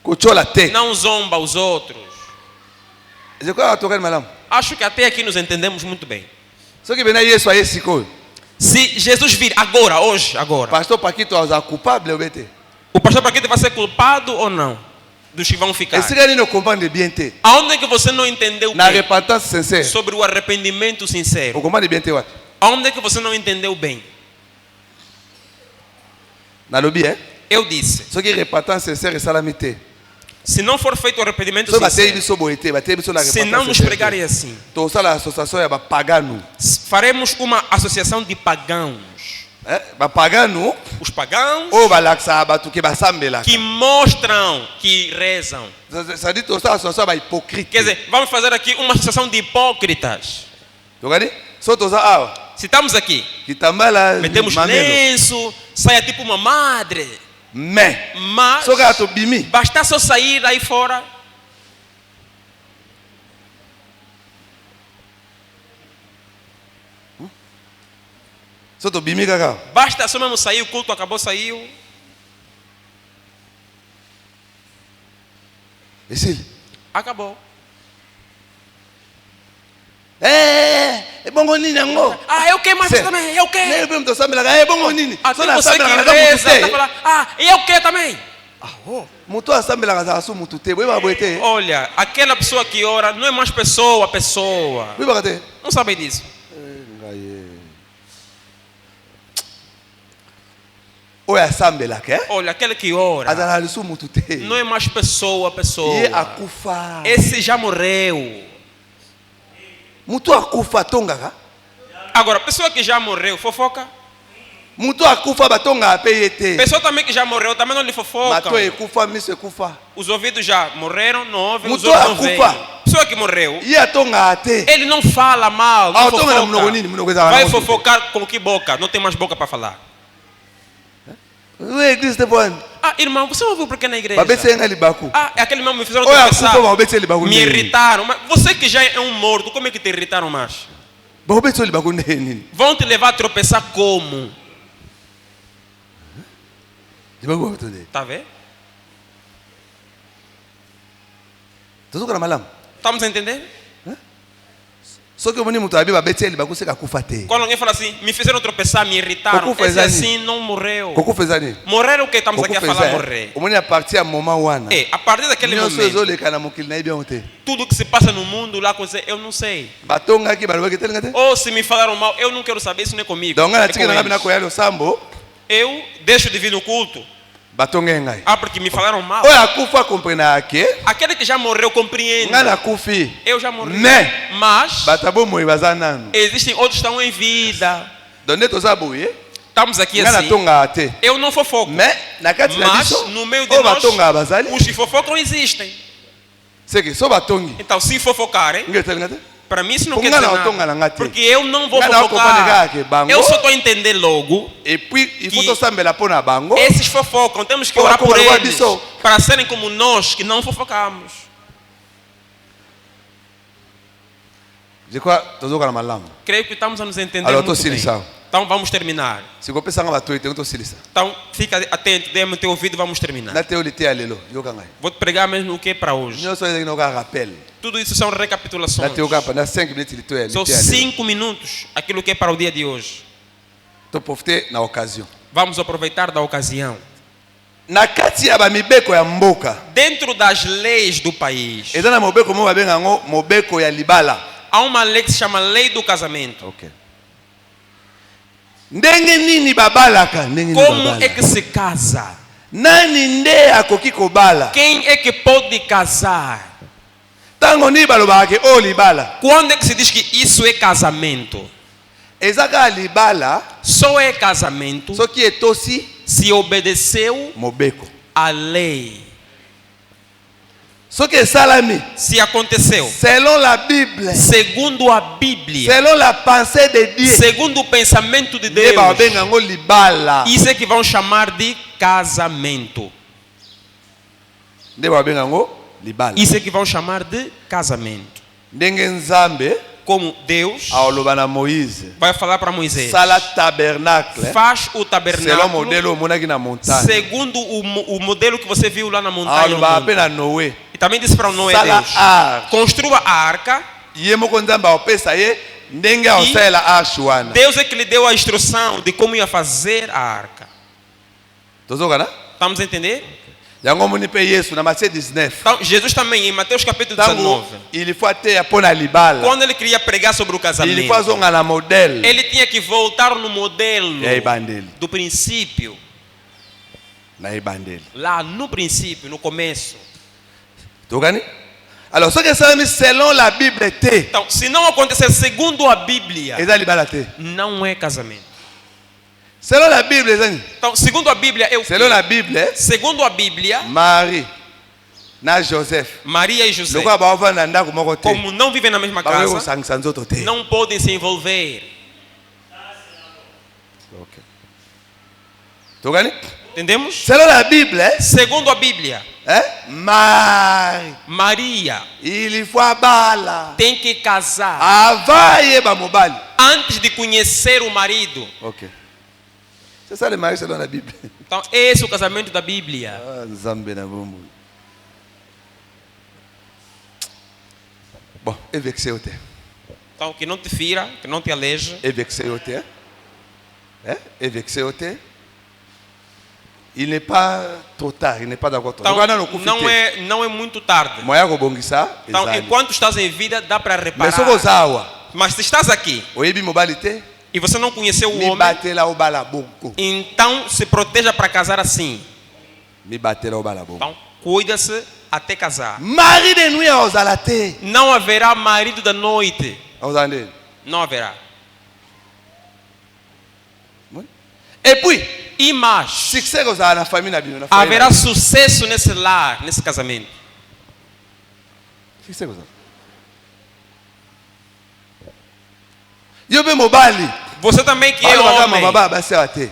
Kochola te. Não zomba os outros. Je crois tokani malam. Acho que até aqui nos entendemos muito bem. Soki bena Yesu aye sikoyo. Se Jesus vir agora, hoje, agora, Pastor Paquito aza coupable obete. o pastor Paquito vai ser culpado ou não? Dos que vão ficar. Esika nini comprendre bien te. Aonde é que você não entendeu Na bem repentance sincère. sobre o arrependimento sincero? O comprendre bien te wapi? Aonde é que você não entendeu bem? Na lobby Eu disse, Soki repentance sincère esalami te. se não for feito o arrependimento So batei sincero, biso boye te, batei biso na se repentance não nos sincère. pregarem assim, Tosala association ya bapagano. faremos uma associação de pagãos. Bapagano Os pagãos oyo balakisaka bato ke basambelaka. que mostram que rezam. C'est-à-dire tosala association ya bahypocrite. Quer dizer, vamos fazer aqui uma associação de hipócritas. Tokani? So toza awa. Se estamos aqui, Kitambala metemos mamelo. lenço, saia tipo uma madre. Mais Mas soki ato bimi. basta só sair aí fora. So to bimi kaka. Basta só mesmo sair, o culto acabou, saiu. Esili. Acabou. bongo nini yango? eu quero mais Cê- também, eu quero. Nem eu sambelaka, bongo nini? Até So na você que sambelaka na reza, mutu tá te. falando, eu quero também. Mutu asambelaka za su mutu te, boiba boite. Olha, aquela pessoa que ora não é mais pessoa. Boiba te. Não sabe disso. Oya asambelaka, Olha, aquele que ora azala su mutu te. não é mais pessoa. Ye akufa. Esse já morreu. Mutu akufa tongaka. Agora, pessoa que já morreu, fofoca. Mutu akufa batonga apeye te. Pessoa também que já morreu, também não lhe fofoca. Mato ekufa, miso ekufa. Os ouvidos já morreram, não ouvem, os Mutu olhos não veem. akufa. Pessoa que morreu, Ye atonga te. ele não fala mal, não Tonga na mnogo nini, fofoca. mnogo za Vai wana. fofocar com que boca? Não tem mais boca para falar. Ué, Cristo bom. Irmão, você ouviu por que na igreja? Babetse nga libaku. Aquele irmão me fizeram Oya tropeçar. akufa babetse libaku. Me irritaram. Mas você que já é um morto, como é que te irritaram mais? Babetse libaku nini? Vão te levar a tropeçar como? Libaku batonde. Tá vendo? Tozoka na malamu. Estamos a entender? Soki omoni mutu abi babetse libaku seka kufa te. Quando alguém fala assim, me fizeram tropeçar, me irritaram. Kokufa Esse ezani. assim não morreu. Kokufa ezani. Morrer o que estamos aqui a falar morrer. Omoni a partir ya moment wana. A partir daquele Nyonso momento, ezoleka na mokili na yebi yango te. tudo que se passa no mundo lá com você, eu não sei. Batongaki balobaki telinga te. Ou se me falaram mal, eu não quero saber, isso não é comigo. Donc nga É na com tika na eles. ngabi na koya losambo. Eu deixo de vir no culto. Batonge ngai. Porque me falaram mal. Oya akufa comprena ke. Aquele que já morreu compreende. Nga na kufi. Eu já morri. Mais Mas batabo moi bazanano. existem outros que estão em vida. Donde toza boye. Estamos aqui Nga na assim. tonga te. Eu não fofoco. Mais na kati na Mas biso. no meio de O nós, batonga bazali. os que fofocam existem. Seki so batongi. Então, se fofocarem, Nge telinga te. para mim isso não Ponga quer dizer na otonga na nada. ngati. Porque eu não vou Nga na okopa fofocar. negake bango. Eu só estou a entender logo. Et puis il faut Que- tosambela pona bango. Esses fofocam, temos que Ola orar por como eles. abençoa. Para serem como nós que não fofocamos. Je crois tozoka na malamu. Creio que estamos a nos entender Alors, muito tô bem. silissão. Então vamos terminar. Si kopesa nga bato ete tosilisa. Então fica atento, dê-me o teu ouvido, vamos terminar. Na teo lite ya lelo yoka ngai. Vou te pregar mesmo o que é para hoje. Nyonso ezali na oka rappel. Tudo isso são Na recapitulações. teo kapa na 5 minutes lito ya São lite ya lelo. 5 minutos aquilo que é para o dia de hoje. To profiter na occasion. Vamos aproveitar da ocasião. Na kati ya ba mibeko ya mboka. Dentro das leis do país, Eza na mobeko mo babenga ngo mobeko ya libala. há uma lei que se chama Lei do Casamento. OK. Ndenge nini babalaka? Ndenge nini Como babala? é que se casa? Nani nde akoki kobala? Quem é que pode casar? Tango ni balobaka ke o libala. Quando é que se diz que isso é casamento? Eza ka libala Só é casamento soki etosi se obedeceu mobeko. à lei. Soki esalami Se aconteceu selon la Bible, segundo a Bíblia, selon la pensée de Dieu, segundo o pensamento de nde Deus, babenga ngo libala. isso é que vão chamar de casamento. Nde babenga ngo libala. Isso é que vão chamar de casamento. Ndenge Nzambe Como Deus aoloba na Moïse vai falar para Moisés, sala tabernacle faz o selon tabernáculo modelo omonaki na montagne. segundo o modelo que você viu lá na montanha. no Aoloba monte. pe na Noé E também disse para Noé, sala Deus, arche. construa a arca. Ye moko Nzambe aopesa ye ndenge aosalela arche wana. Deus é que lhe deu a instrução de como ia fazer a arca. Tozokana? Estamos a entender? Yango moni pe Yesu na Matthieu 19. Então, Jesus também, em Mateus capítulo Tango 19, il faut ateya pona libala. quando ele queria pregar sobre o Il casamento, faut azonga na modèle ele tinha que voltar no modelo ya ebandeli. do princípio. Na ebandeli. Lá no princípio, no começo. Tokani? Alors soki esalami selon la Bible te, Então, se não acontecer segundo a Bíblia, eza libala te. não é casamento. Selon la Bible ezani. Então, segundo a Bíblia, é o quê? Selon la Bible, Segundo a Bíblia, Marie na Joseph Maria e José, lokola baovanda na ndako moko te, como não vivem na mesma bakoki casa, kosangisa nzoto te. não podem se envolver. Okay. Tokani? Entendemos? Selon la Bible, Segundo a Bíblia, Marie Maria il faut abala tem que casar avant yeba mobali. antes de conhecer o marido. OK. C'est ça le mariage selon la Bible. Então, esse é o casamento da Bíblia. Ah, Nzambe na bombo. Bon, et vexé au te. Então, que não te fira, que não te aleje. Et vexé au terre. Et vexé au terre. Il n'est pas trop tard, il n'est pas d'accord. Então, não é muito tarde. Moya kobongisa. Então, enquanto estás em vida, dá para Mais reparar. soko zawa. Mas se estás aqui Oyebi mobilité. e você não conheceu o Mi homem, batela o bala bonko. então se proteja para casar assim. Mi batela o bala bonko. Então, cuida-se até casar. Mari de nuit a ozalate. Não haverá marido da noite. Ozande. Não haverá. Et puis, E mais, succès ozala na famille na bino na haverá sucesso nesse lar, nesse casamento. Succès ozala. Yo be mobali. Você também que é homem. Baba basi ate.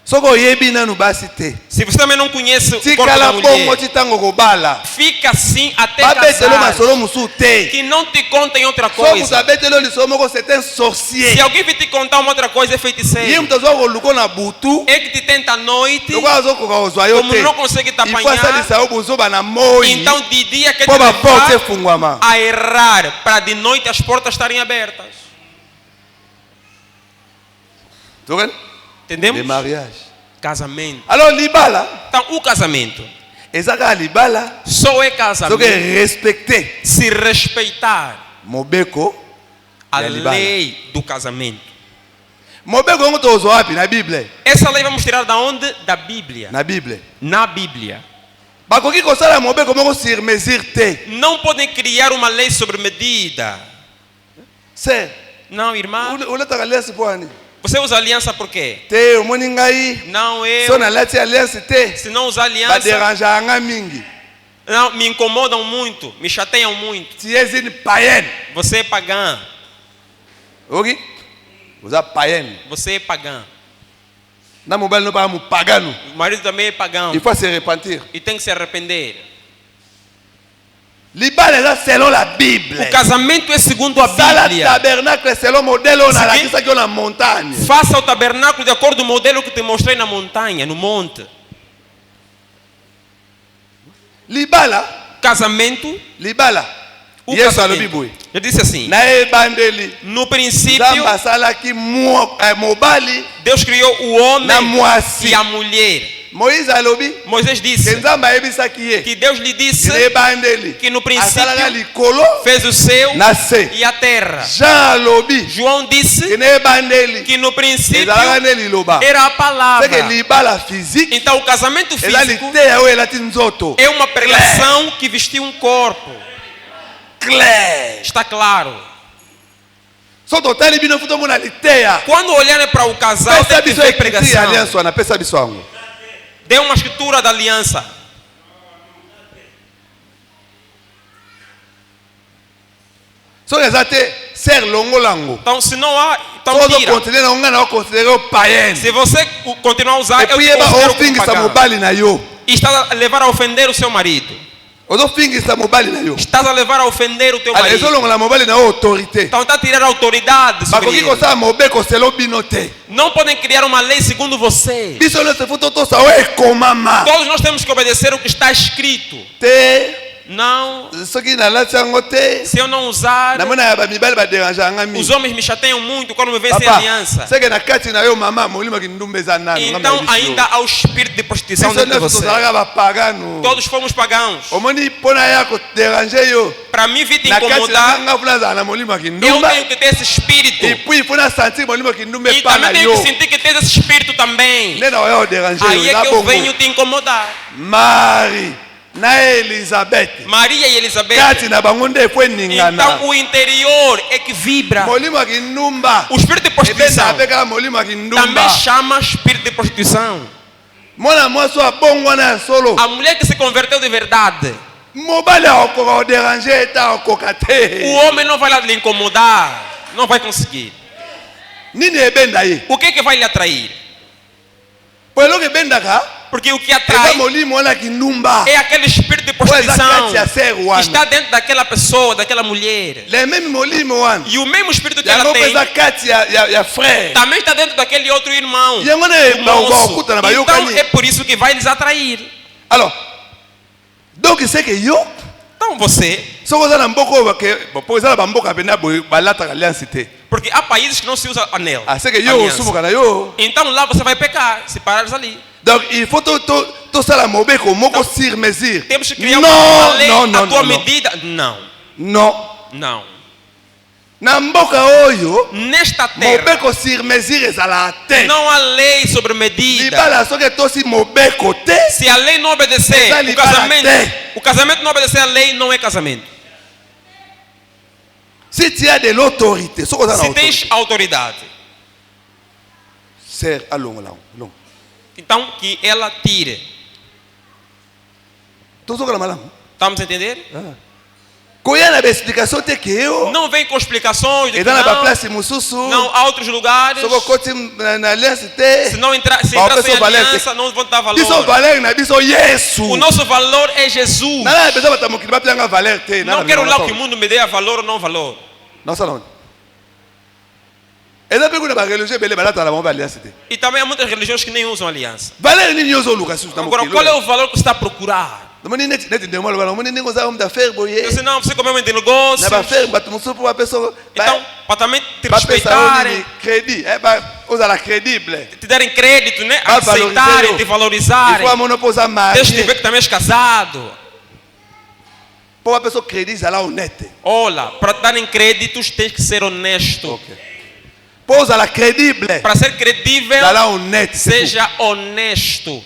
Soko yebi nanu basi te. Se você também não conhece o corpo da Tikala bongo mulher, titango kobala. fica assim até Babetelo casar. masolo musu te. Que não te contem outra Soko coisa. sabetelo liso moko c'est un Se sorcier. alguém vir te contar uma outra coisa, é feiticeiro. Yim tozo ko luko na butu. É que te tenta à noite, Loko azoko ka ozwa yo como te. não consegue te Il faut apanhar, salisa o buzoba na moi. então de dia quer te Po ba porte levar fungwama. a errar, para de noite as portas estarem abertas. Token? Entendemos? Le mariage. Casamento. Alors libala, Então, o casamento ezaka libala, só é soke casamento respecter se respeitar mobeko a ya libala. lei do casamento. Mobeko yango tozo wapi na Bible? Essa lei vamos tirar da onde? Da Bíblia. Na Bible. Na Bíblia. Bakoki kosala mobeko moko sur mesure te. Não podem criar uma lei sobre medida. C'est Não, irmã. uletaka alliance po ani? Você usa aliança por quê? Te omoni ngai Não, eu. so nalati alliance te Se não usar aliança, baderangeaka nga mingi. não, me incomodam muito, me chateiam muito. Tu es une païenne. Você é pagã. Ok? Oza païenne. Você é pagã. Na mobile no pa pagano. O marido também é pagão. Il faut se repentir. E tem que se arrepender. Libala eza selon la Bible. O casamento é segundo a Sala Bíblia. tabernacle selon modèle on a Seguinte- lakisaki na montagne. Faça o tabernáculo de acordo com o modelo que te mostrei na montanha, no monte. Libala, Casamento, libala. o Yesu alobi casamento. boye. Eu disse assim, Na ebandeli. no princípio, Nzambe asalaki mobali Deus criou o homem na mwasi. e a mulher. Moïse alobi Moisés ke disse Nzambe ayebisaki ye. que Deus lhe disse Na ebandeli. que no Asalaka princípio likolo fez o céu na se. e a terra. Jean alobi João disse ke na ebandeli. que no princípio Ezalaka ne liloba. era a C'est que palavra. libala physique. Então o casamento Eza físico liteya oyo elati nzoto. é uma pregação que vestiu um corpo. Claire. Está claro. So totali bino futo mona liteya. Quando olharem para o casal, Pesa tem que biso ver ekiti pregação. alliance wana pesa biso yango. Dê uma escritura da aliança. So eza te ser longolango. Então, se não há, então So tira. considérer na nga na considérer o païenne. Se você continuar a usar, Et puis eu yeba considero como ofingisa pagão. mobali na yo. E estás a levar a ofender o seu marido. Ozofingisa mobali na yo. Estás a levar a ofender o teu Ale marido. ezolongola mobali na yo autorité. Então está a tirar a autoridade sobre Bakoki ele. kosala mobeko selo bino te. Não podem criar uma lei segundo você. Biso nyonso futo tosa oyo ekomama. Todos nós temos que obedecer o que está escrito. Te Não, soki nalati yango te. se eu não usar, Namona ya bamibali baderangeaka nga os mingi. homens me chateiam muito quando me veem sem Papa, aliança. seke na kati na yo mama molimaki ndumba eza nano. Então ainda há o espírito de prostituição Biso dentro de nyonso você. tozalaka bapagano. Todos fomos pagãos. Omoni mpona ya koderange yo. Para mim vir te Na kati na incomodar, nga funa azala na molimaki eu ndumba. tenho que ter esse espírito. Et puis funa sentir molimaki ndumba E epa na também tenho yo. que sentir que tens esse espírito também. Nde na oya oderange Aí yo é na que eu bongo. venho te incomodar. Mari na Elizabeth. Maria e Elizabeth. Kati na bango nde efo eningana. Então o interior é que vibra. Molimaki ndumba. O espírito de Ebenda prostituição apeka molimaki também ndumba. chama espírito de prostituição. Mwana mwasi wa bongo wana ya solo. A mulher que se converteu de verdade, Mobali akoka oderange eta akoka o te. homem não vai lá lhe incomodar, não vai conseguir. Nini ebenda ye? O que é que vai lhe atrair? Po eloko ebendaka Porque o que eza atrai molimo wana kindumba. é aquele espírito de Oyo eza prostituição kati ya ser que wana. está dentro daquela pessoa, daquela mulher. Le même molimo wana. E o mesmo espírito que ela Yango mpe tem eza kati ya frère. também está dentro daquele outro irmão. Yango ne do moço. bakokutana Então bayokani. é por isso que vai lhes atrair. Alors, donc c'est que yo Então Então você, soki oza na mboka oyo po eza na bamboka pena boye balataka alliance te. porque há países que não se usa anel. Aseke yo aliança. osumuka na yo. Então lá você vai pecar, se parares ali. Donc il faut tosala mobeko moko sur mesure. Temos que criar uma lei à tua non. medida. Não, Non. não. Na mboka oyo Nesta terra mobeko sur mesure ezala te. não há lei sobre medida. Libala soki tosi mobeko te. Se a lei não obedecer, Essa o casamento não obedecer a lei, não é casamento. Si tu as de l'autorité, soki oza na Se autorité. tens autoridade, Ser alongo lá, longo. então que ela tire. Tozoka malamu. Estamos a entender? Koya na explication te que eu. Não vem com explicações de E que dans la não, place mususu. não há outros lugares. Soko koti na aliança te. Se entrar sem aliança, não vão dar Biso valor. valeur na biso Yesu. O nosso valor é Jesus. Nana pesa batamukili bapelanga valeur te. Não quero lá que o mundo me dê a valor ou não valor. Nossa não. Eza pe kuna ba religieux bele balata la mamba aliança te. E também há muitas religiões que nem usam aliança. Valeur ni nyozo luka susu na Agora, mokili. qual é o valor que você está a procurar? Namoni net ndemo luka, namoni ningo za homme d'affaires boye. Eu sei, não, você comer um negócio. Na ba faire batu mususu po bapeso. Então, para também te Ba pesa respeitarem, crédit. Ba ozala crédible. te darem crédito, né? Ba Aceitarem, valoriser te il valorizarem. faut monoposa Deixa de ver marié. que também és casado. Po bapeso crédit zala honnête. Olha, para darem créditos, tens que ser honesto. OK. Po ozala crédible. Para ser credível, Zala honnête. seja honesto.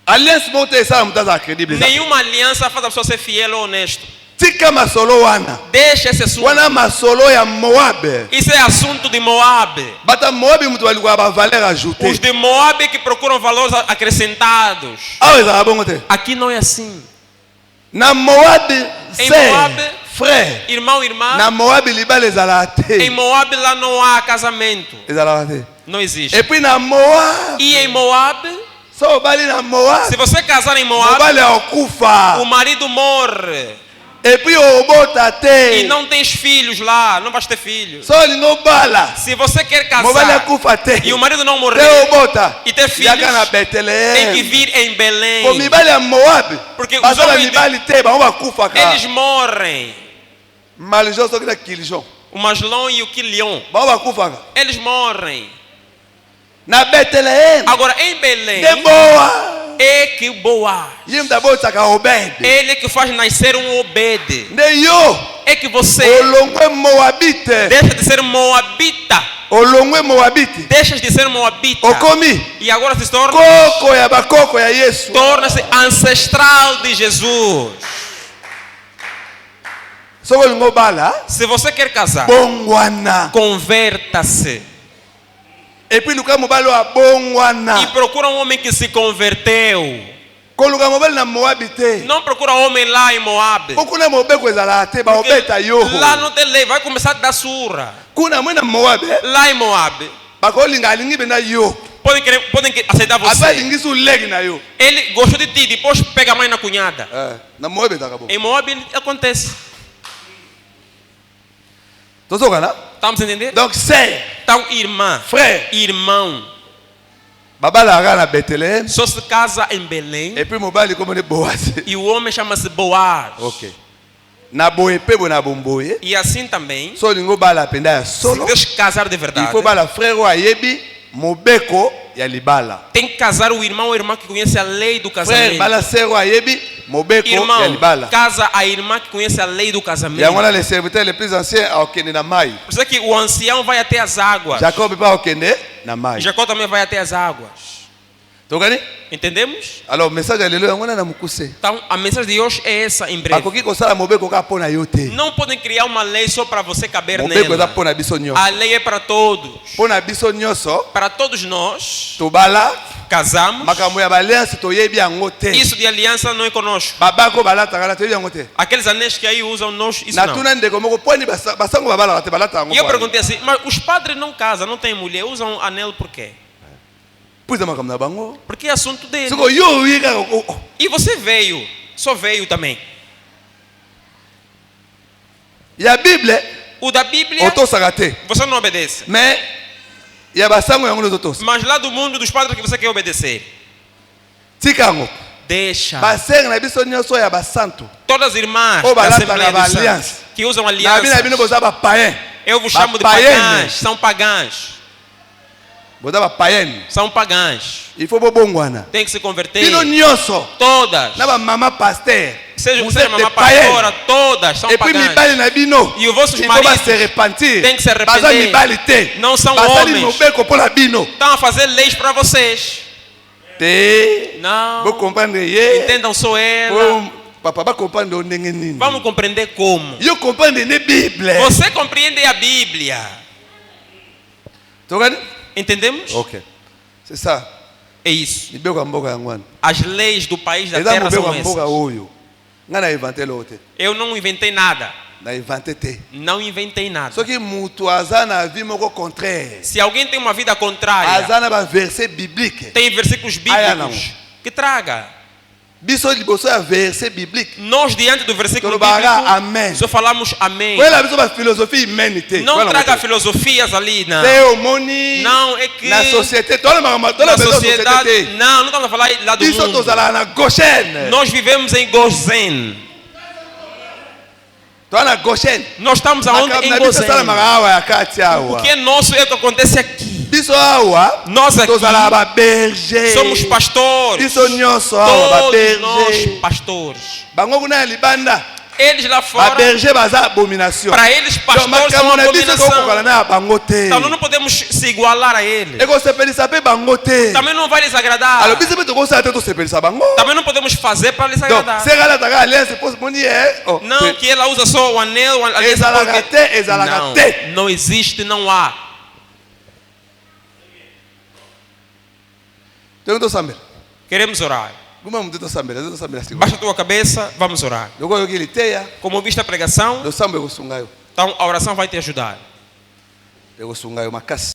Alliance moto esala mutaza crédible. Nenhuma aliança faz a pessoa ser fiel ou honesto. Tika masolo wana. Deixa esse assunto. Wana masolo ya Moab. Isso é assunto de Moab. Bata Moab mutu balikuwa ba valeur ajoutée. Os de Moab que procuram valores acrescentados. Ah, ezala bongo te. Aqui não é assim. Na Moab, Em c'est Moab, frère. irmão, irmã, Na Moab libala ezala em te. Moab lá não há casamento. Ezala te. Não existe. Et puis na Moab, E em Moab, so bali na Moab, se você casar em Moab, mobali akufa. o marido morre. Et puis obota E te. não tens filhos lá, não vais ter filhos. So lingo bala. Se você quer Mobali casar akufa te. e o marido não Te morrer, obota. e ter filhos, Yaka na tem que Bethlehem. vir em Belém. Po mibali ya Moab. Porque os Basala homens de- mibali te, bango bakufa ka. Eles morrem. Malijon soki na kilijon. O Maslon e o Quilion. Bango bakufa ka. Eles morrem. Na Bethlehem. Agora em Belém De boa. é que Boaz, Ye mtabotaka Obed. ele que faz nascer um Obed. Nde yo. É que você Olongwe Moabite. deixa de ser moabita. Olongwe Moabite. Deixas de ser moabita. Okomi. E agora se torna, Koko ya bakoko ya Yesu. torna-se ancestral de Jesus. Soko lingo bala. Se você quer casar, Bongwana. converta-se. Et puis luka mobalo a bongwana. E procura um homem que se converteu. Ko luka mobali na Moabite. Não procura homem lá em Moab. Okuna mobeko ezala te ba Porque obeta yo. lá não tem lei, vai começar a dar surra. Kuna mwena Moab. Lá em Moab, Bakolinga alingi bena yo. podem aceitar Aba você. lingi su leg na yo. Ele gostou de ti, depois pega a mãe na cunhada. Na Moab takabo. Em Moab acontece. Tozoka na? Estamos a entender? Donc c'est Então, irmã, frère. irmão, Babala na Bethlehem. só se casa em Belém Et puis mobali como ne Boaz. e o homem chama-se Boaz. OK. Na boye pe bona bomboye. E assim também, So lingo bala penda ya se solo. Deus casar de Il verdade, faut bala frère wa yebi mobeko ya libala. tem que casar o irmão ou irmã que conhece a lei do Frère casamento. bala sœur wa yebi mobeko ya Irmão, libala. casa a irmã que conhece a lei do Ya casamento. ngona les serviteurs les plus anciens a okende na mai. Por isso é que o ancião vai até as águas. Jacob pa okende na mai. Jacó também vai até as águas. Tokani? Entendemos? Alors message ya lelo ya ngona na mukuse. Então, a mensagem de hoje é essa em breve. Akoki kosala mobeko ka pona yo te. Não podem criar uma lei só para você caber Mobeko eza nela. pona biso nyonso. A lei é para todos. Pona biso nyonso Para todos nós, tobala casamos. makambo ya balliance toyebi yango te. Isso de aliança não é conosco. Babako balataka na toyebi yango te. Aqueles anéis que aí usam, nós, isso não. Natuna ndeko moko poni basango babalaka te balata yango. E eu perguntei assim, mas os padres não casam, não têm mulher, usam anel por quê? Puisa makambo na bango. Porque é assunto dele. Siko yo yika E você veio, só veio também. ya Bible O da Bíblia, otosaka te. você não obedece. Mais ya basango yango nozotosa. Mas lá do mundo dos padres que você quer obedecer. Tika yango. Deixa. Basenga na biso nyoso ya basanto. Todas as irmãs Ou da balata Assembleia na dos Santos aliança. que usam Na bina bino alianças, bozaba païen. eu vos chamo de Paiene. pagãs. São pagãs. Bozaba païen. São pagãs. Il faut bobongwana. Tem que se converter. Bino nyoso. Todas. Na ba mama pasteur. Seja Vous você êtes mamãe des païens. pastora, todas são Et puis pagãs. mibali na bino. E os vossos Il faut maridos se repentir. têm que se arrepender. Baza mibali te. Não são Basali homens. mobeko pola bino. Estão a fazer leis para vocês. Te. Não. Vou compreender ye. Entendam só ela. Papa ba compreender o ndenge nini. Vamos compreender como. Eu compreendo na Bíblia. Você compreende a Bíblia. Tocando? Entendemos? OK. C'est ça. É isso. Mibeko mboka yangwana. As leis do país da Eza terra mobeko são mboka essas. oyo. Ngana inventer lote. Eu não inventei nada. Na inventer te. Não inventei nada. Soki mutu aza na vie moko contraire. Se alguém tem uma vida contrária, Aza na ba verset biblique. tem versículos Aya não. bíblicos, que traga. Biso liboso ya verset biblique. Nós, diante do versículo Tolobaga bíblico, amen. só falamos amém. Kwela biso ba philosophie humaine te. Não Kwela traga moto. filosofias ali, não. Te omoni. Não, é que Na société, toda na société. sociedade, não estamos a falar lá do Biso mundo. tozala na Goshen. Nós vivemos em Gozen. Toa na Goshen. Nós estamos aonde? Em Na biso Gozen. sala magawa ya kati O awa. que é nosso é o que acontece aqui. Biso awa. Nós aqui Tozala ba berger. somos pastores. Biso nyoso awa ba Todos nós berger. pastores. Bango kuna ya libanda. Eles lá Ba fora, berger baza abomination. para eles pastores são makambo uma na biso kokokala abominação. na bango te. Então nós não podemos se igualar a eles. Ekosepelisa mpe bango te. Também não vai lhes agradar. Alors biso mpe tokosala te tosepelisa bango. Também não podemos fazer para lhes Donc agradar. sekala taka alliance pos moni ye. Não, que ela usa só o anel, a aliança, Exalaga porque- te, exalaga não, te. não existe, não há. Tengo tosambela. Queremos orar. Guma mtu tosambela, tosambela siku. Baixa a tua cabeça, vamos orar. Loko yoki liteya, Como viste a pregação, losambo ekosunga yo. então a oração vai te ajudar. Ekosunga yo makasi.